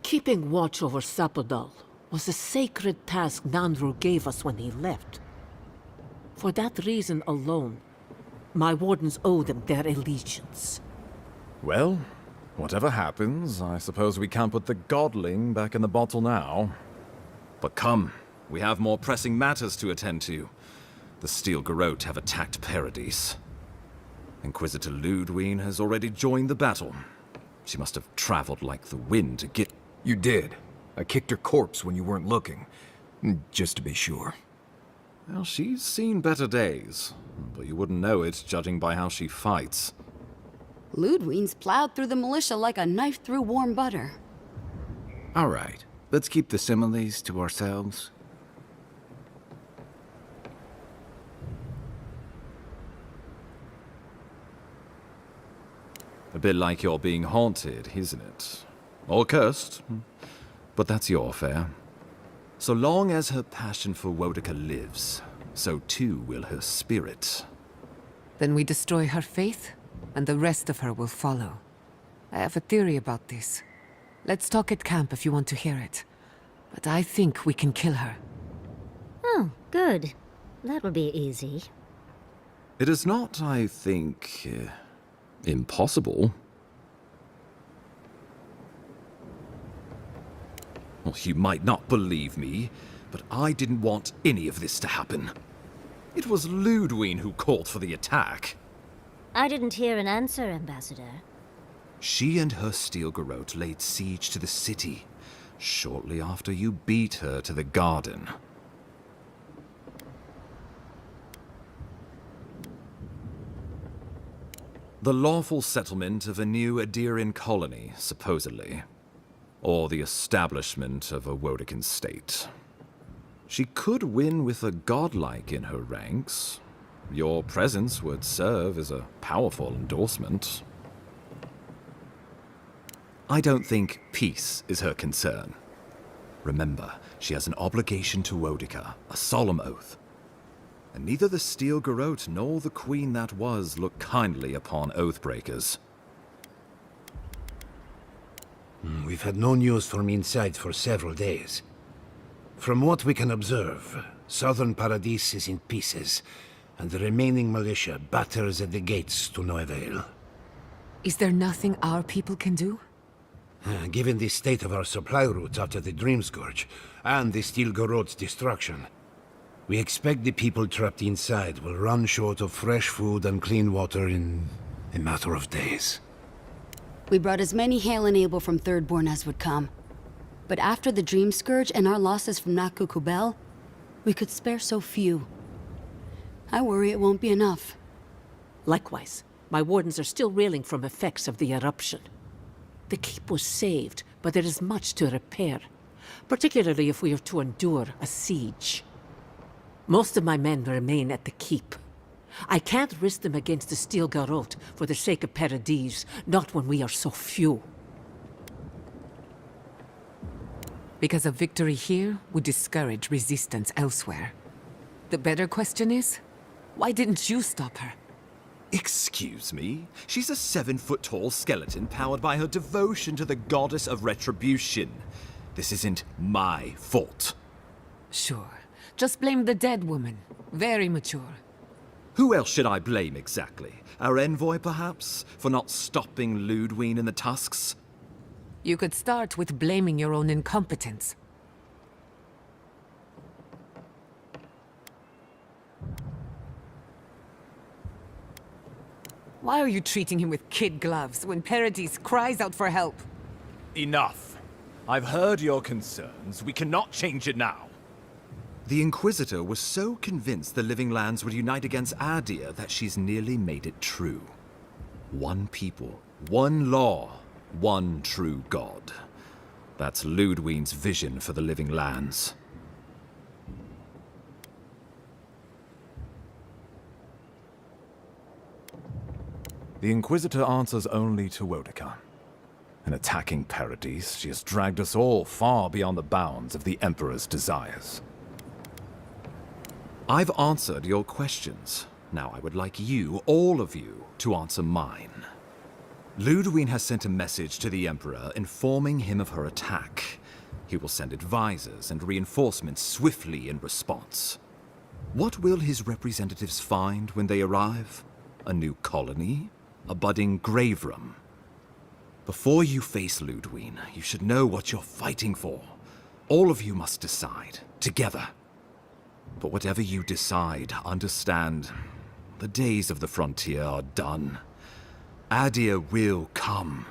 Keeping watch over Sapadal was a sacred task Nandru gave us when he left. For that reason alone, my wardens owe them their allegiance. Well, whatever happens, I suppose we can't put the godling back in the bottle now. But come, we have more pressing matters to attend to. The Steel Garrote have attacked Paradise. Inquisitor Ludwine has already joined the battle. She must have traveled like the wind to get... You did. I kicked her corpse when you weren't looking. Just to be sure. Well, she's seen better days. But you wouldn't know it, judging by how she fights. Ludwine's plowed through the militia like a knife through warm butter. All right, let's keep the similes to ourselves. A bit like you're being haunted, isn't it? Or cursed. But that's your affair. So long as her passion for Wodica lives, so too will her spirit. Then we destroy her faith, and the rest of her will follow. I have a theory about this. Let's talk at camp if you want to hear it. But I think we can kill her. Oh, good. That will be easy. It is not, I think, impossible. Well, you might not believe me, but I didn't want any of this to happen. It was Ludwine who called for the attack. I didn't hear an answer, Ambassador. She and her Steel Garrote laid siege to the city, shortly after you beat her to the garden. The lawful settlement of a new Adirian colony, supposedly. Or the establishment of a Wodican state. She could win with a godlike in her ranks. Your presence would serve as a powerful endorsement. I don't think peace is her concern. Remember, she has an obligation to Wodica, a solemn oath. And neither the Steel Garrote nor the queen that was look kindly upon oathbreakers. We've had no news from inside for several days. From what we can observe, southern Paradise is in pieces, and the remaining militia batters at the gates to no avail. Is there nothing our people can do? Given the state of our supply routes after the Dream Scourge, and the Steel Garrote's destruction, we expect the people trapped inside will run short of fresh food and clean water in a matter of days. We brought as many Hail and Able from Thirdborn as would come. But after the Dream Scourge and our losses from Nakuku Bell, we could spare so few. I worry it won't be enough. Likewise, my wardens are still reeling from effects of the eruption. The keep was saved, but there is much to repair, particularly if we are to endure a siege. Most of my men remain at the keep. I can't risk them against the Steel Garrote for the sake of Paradise, not when we are so few. Because a victory here would discourage resistance elsewhere. The better question is, why didn't you stop her? Excuse me? She's a 7-foot-tall skeleton powered by her devotion to the goddess of retribution. This isn't my fault. Sure. Just blame the dead woman. Very mature. Who else should I blame exactly? Our envoy, perhaps? For not stopping Ludwine and the Tusks? You could start with blaming your own incompetence. Why are you treating him with kid gloves when Paradise cries out for help? Enough. I've heard your concerns. We cannot change it now. The Inquisitor was so convinced the Living Lands would unite against Adir that she's nearly made it true. One people, one law, one true God. That's Ludwine's vision for the Living Lands. The Inquisitor answers only to Wodekan. In attacking Paradise, she has dragged us all far beyond the bounds of the Emperor's desires. I've answered your questions. Now I would like you, all of you, to answer mine. Ludwig has sent a message to the Emperor informing him of her attack. He will send advisors and reinforcements swiftly in response. What will his representatives find when they arrive? A new colony? A budding grave room? Before you face Ludwig, you should know what you're fighting for. All of you must decide, together. But whatever you decide, understand, the days of the frontier are done. Adir will come.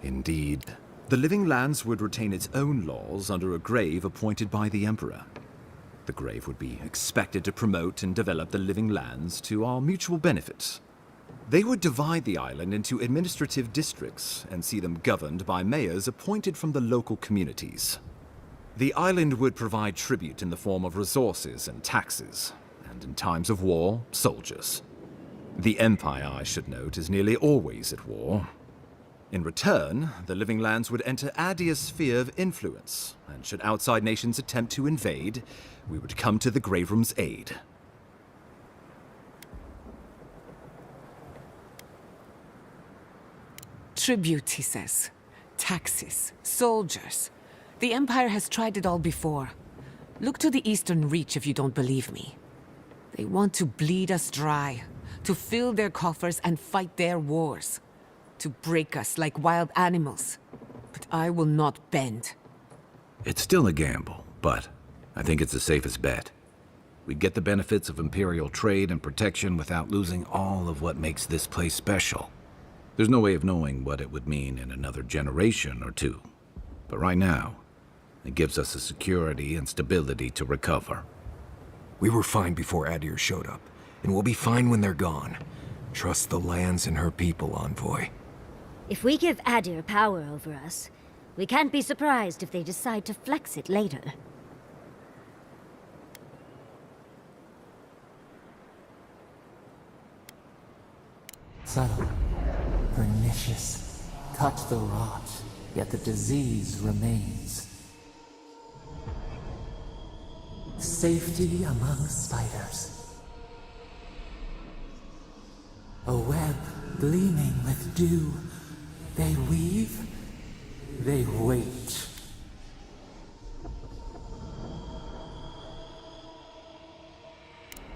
Indeed. The Living Lands would retain its own laws under a grave appointed by the Emperor. The grave would be expected to promote and develop the Living Lands to our mutual benefit. They would divide the island into administrative districts and see them governed by mayors appointed from the local communities. The island would provide tribute in the form of resources and taxes, and in times of war, soldiers. The Empire, I should note, is nearly always at war. In return, the Living Lands would enter Adir's sphere of influence, and should outside nations attempt to invade, we would come to the Grave Room's aid. Tribute, he says. Taxes. Soldiers. The Empire has tried it all before. Look to the Eastern Reach if you don't believe me. They want to bleed us dry, to fill their coffers and fight their wars, to break us like wild animals. But I will not bend. It's still a gamble, but I think it's the safest bet. We get the benefits of Imperial trade and protection without losing all of what makes this place special. There's no way of knowing what it would mean in another generation or two. But right now, it gives us the security and stability to recover. We were fine before Adir showed up, and we'll be fine when they're gone. Trust the lands and her people, Envoy. If we give Adir power over us, we can't be surprised if they decide to flex it later. Subtle, pernicious, touch the rot, yet the disease remains. Safety among spiders. A web gleaming with dew. They weave, they wait.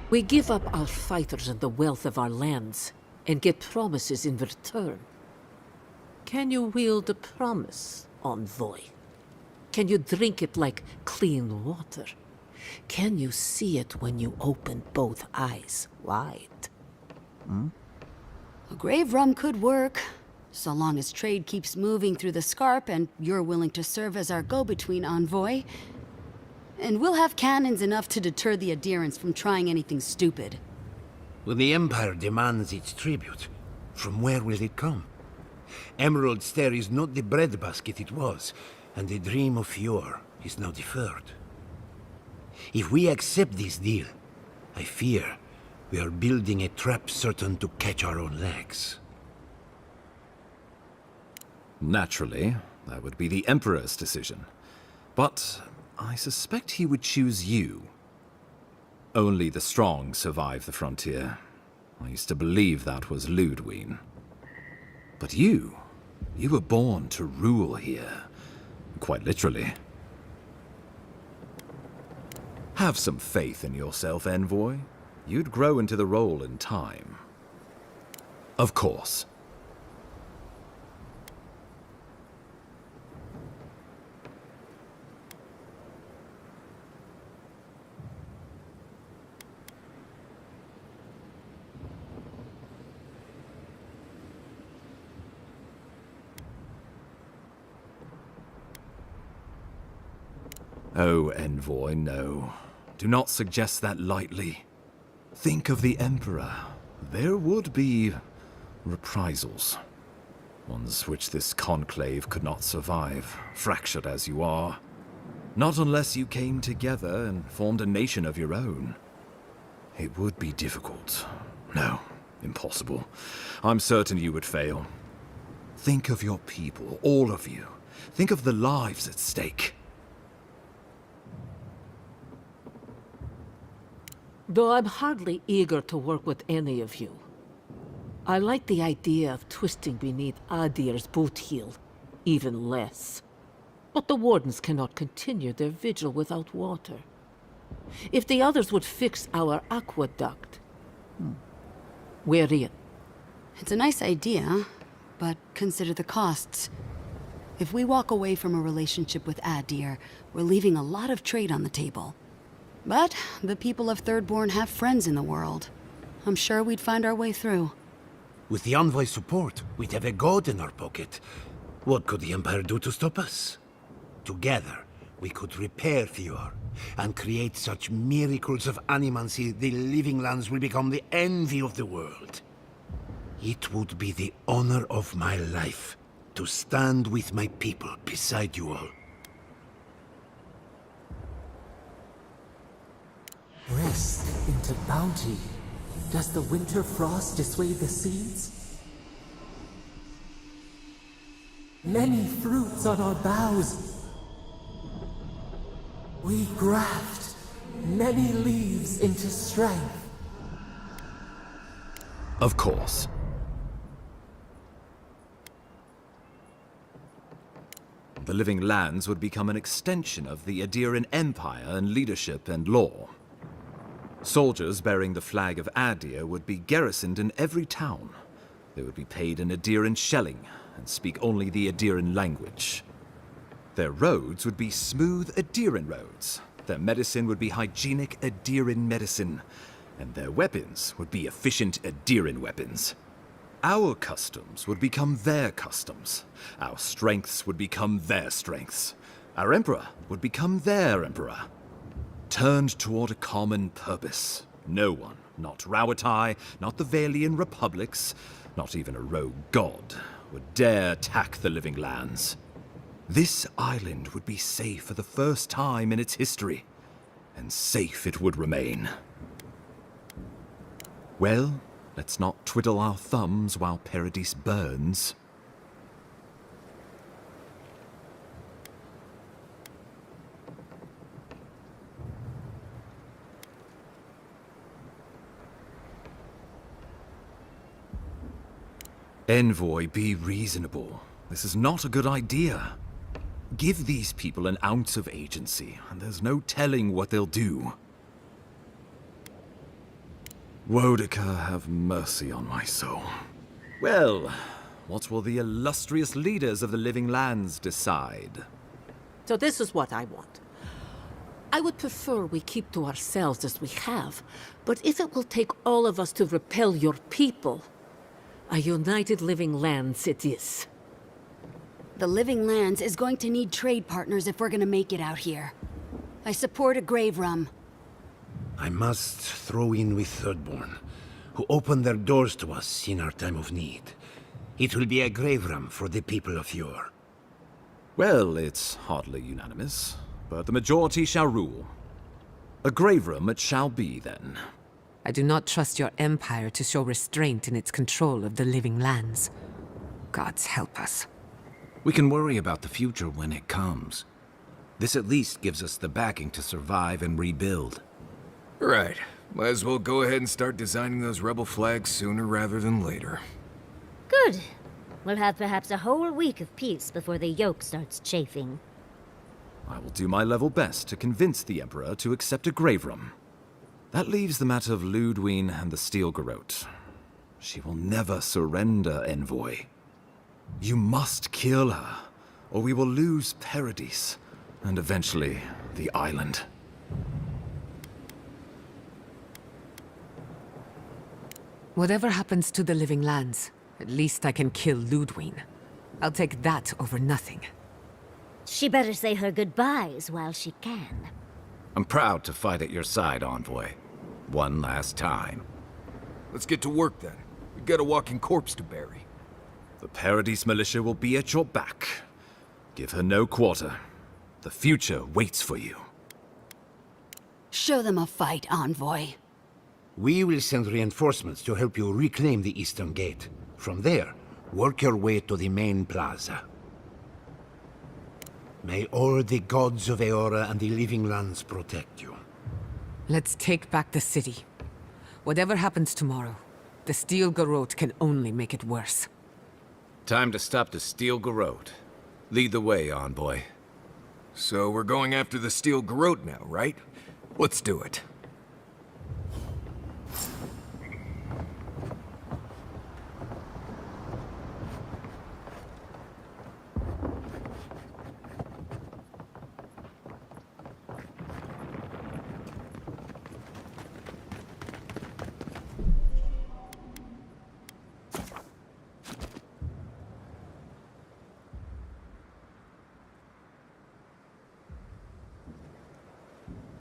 We give up our fighters and the wealth of our lands, and get promises in return. Can you wield a promise, Envoy? Can you drink it like clean water? Can you see it when you open both eyes wide? A grave room could work, so long as trade keeps moving through the Scarp and you're willing to serve as our go-between, Envoy. And we'll have cannons enough to deter the adherents from trying anything stupid. When the Empire demands its tribute, from where will it come? Emerald Stair is not the breadbasket it was, and the dream of yore is now deferred. If we accept this deal, I fear we are building a trap certain to catch our own legs. Naturally, that would be the Emperor's decision. But I suspect he would choose you. Only the strong survive the frontier. I used to believe that was Ludwig. But you were born to rule here. Quite literally. Have some faith in yourself, Envoy. You'd grow into the role in time. Of course. Oh, Envoy, no. Do not suggest that lightly. Think of the Emperor. There would be reprisals. Ones which this conclave could not survive, fractured as you are. Not unless you came together and formed a nation of your own. It would be difficult. No, Impossible. I'm certain you would fail. Think of your people, all of you. Think of the lives at stake. Though I'm hardly eager to work with any of you. I like the idea of twisting beneath Adir's boot heel even less. But the Wardens cannot continue their vigil without water. If the others would fix our aqueduct... We're in. It's a nice idea, but consider the costs. If we walk away from a relationship with Adir, we're leaving a lot of trade on the table. But the people of Thirdborn have friends in the world. I'm sure we'd find our way through. With the Envoy's support, we'd have a god in our pocket. What could the Empire do to stop us? Together, we could repair Fior, and create such miracles of animancy the Living Lands will become the envy of the world. It would be the honor of my life to stand with my people beside you all. Rest into bounty. Does the winter frost dissuade the seeds? Many fruits on our boughs. We graft many leaves into strength. Of course. The Living Lands would become an extension of the Adiran Empire in leadership and law. Soldiers bearing the flag of Adir would be garrisoned in every town. They would be paid in Adiran shelling and speak only the Adiran language. Their roads would be smooth Adiran roads. Their medicine would be hygienic Adiran medicine. And their weapons would be efficient Adiran weapons. Our customs would become their customs. Our strengths would become their strengths. Our emperor would become their emperor. Turned toward a common purpose. No one, not Rawatai, not the Valian republics, not even a rogue god, would dare attack the Living Lands. This island would be safe for the first time in its history, and safe it would remain. Well, let's not twiddle our thumbs while Paradise burns. Envoy, be reasonable. This is not a good idea. Give these people an ounce of agency, and there's no telling what they'll do. Wodika, have mercy on my soul. Well, what will the illustrious leaders of the Living Lands decide? So this is what I want. I would prefer we keep to ourselves as we have, but if it will take all of us to repel your people, a united Living Lands it is. The Living Lands is going to need trade partners if we're gonna make it out here. I support a grave rum. I must throw in with Thirdborn, who opened their doors to us in our time of need. It will be a grave rum for the people of Yor. Well, it's hardly unanimous, but the majority shall rule. A grave room it shall be, then. I do not trust your empire to show restraint in its control of the Living Lands. Gods help us. We can worry about the future when it comes. This at least gives us the backing to survive and rebuild. Right. Might as well go ahead and start designing those rebel flags sooner rather than later. Good. We'll have perhaps a whole week of peace before the yoke starts chafing. I will do my level best to convince the Emperor to accept a grave room. That leaves the matter of Ludwine and the Steel Garrote. She will never surrender, Envoy. You must kill her, or we will lose Paradise, and eventually the island. Whatever happens to the Living Lands, at least I can kill Ludwine. I'll take that over nothing. She better say her goodbyes while she can. I'm proud to fight at your side, Envoy. One last time. Let's get to work then. We've got a walking corpse to bury. The Paradise militia will be at your back. Give her no quarter. The future waits for you. Show them a fight, Envoy. We will send reinforcements to help you reclaim the Eastern Gate. From there, work your way to the main plaza. May all the gods of Eora and the Living Lands protect you. Let's take back the city. Whatever happens tomorrow, the Steel Garrote can only make it worse. Time to stop the Steel Garrote. Lead the way, envoy. So we're going after the Steel Garrote now, right? Let's do it.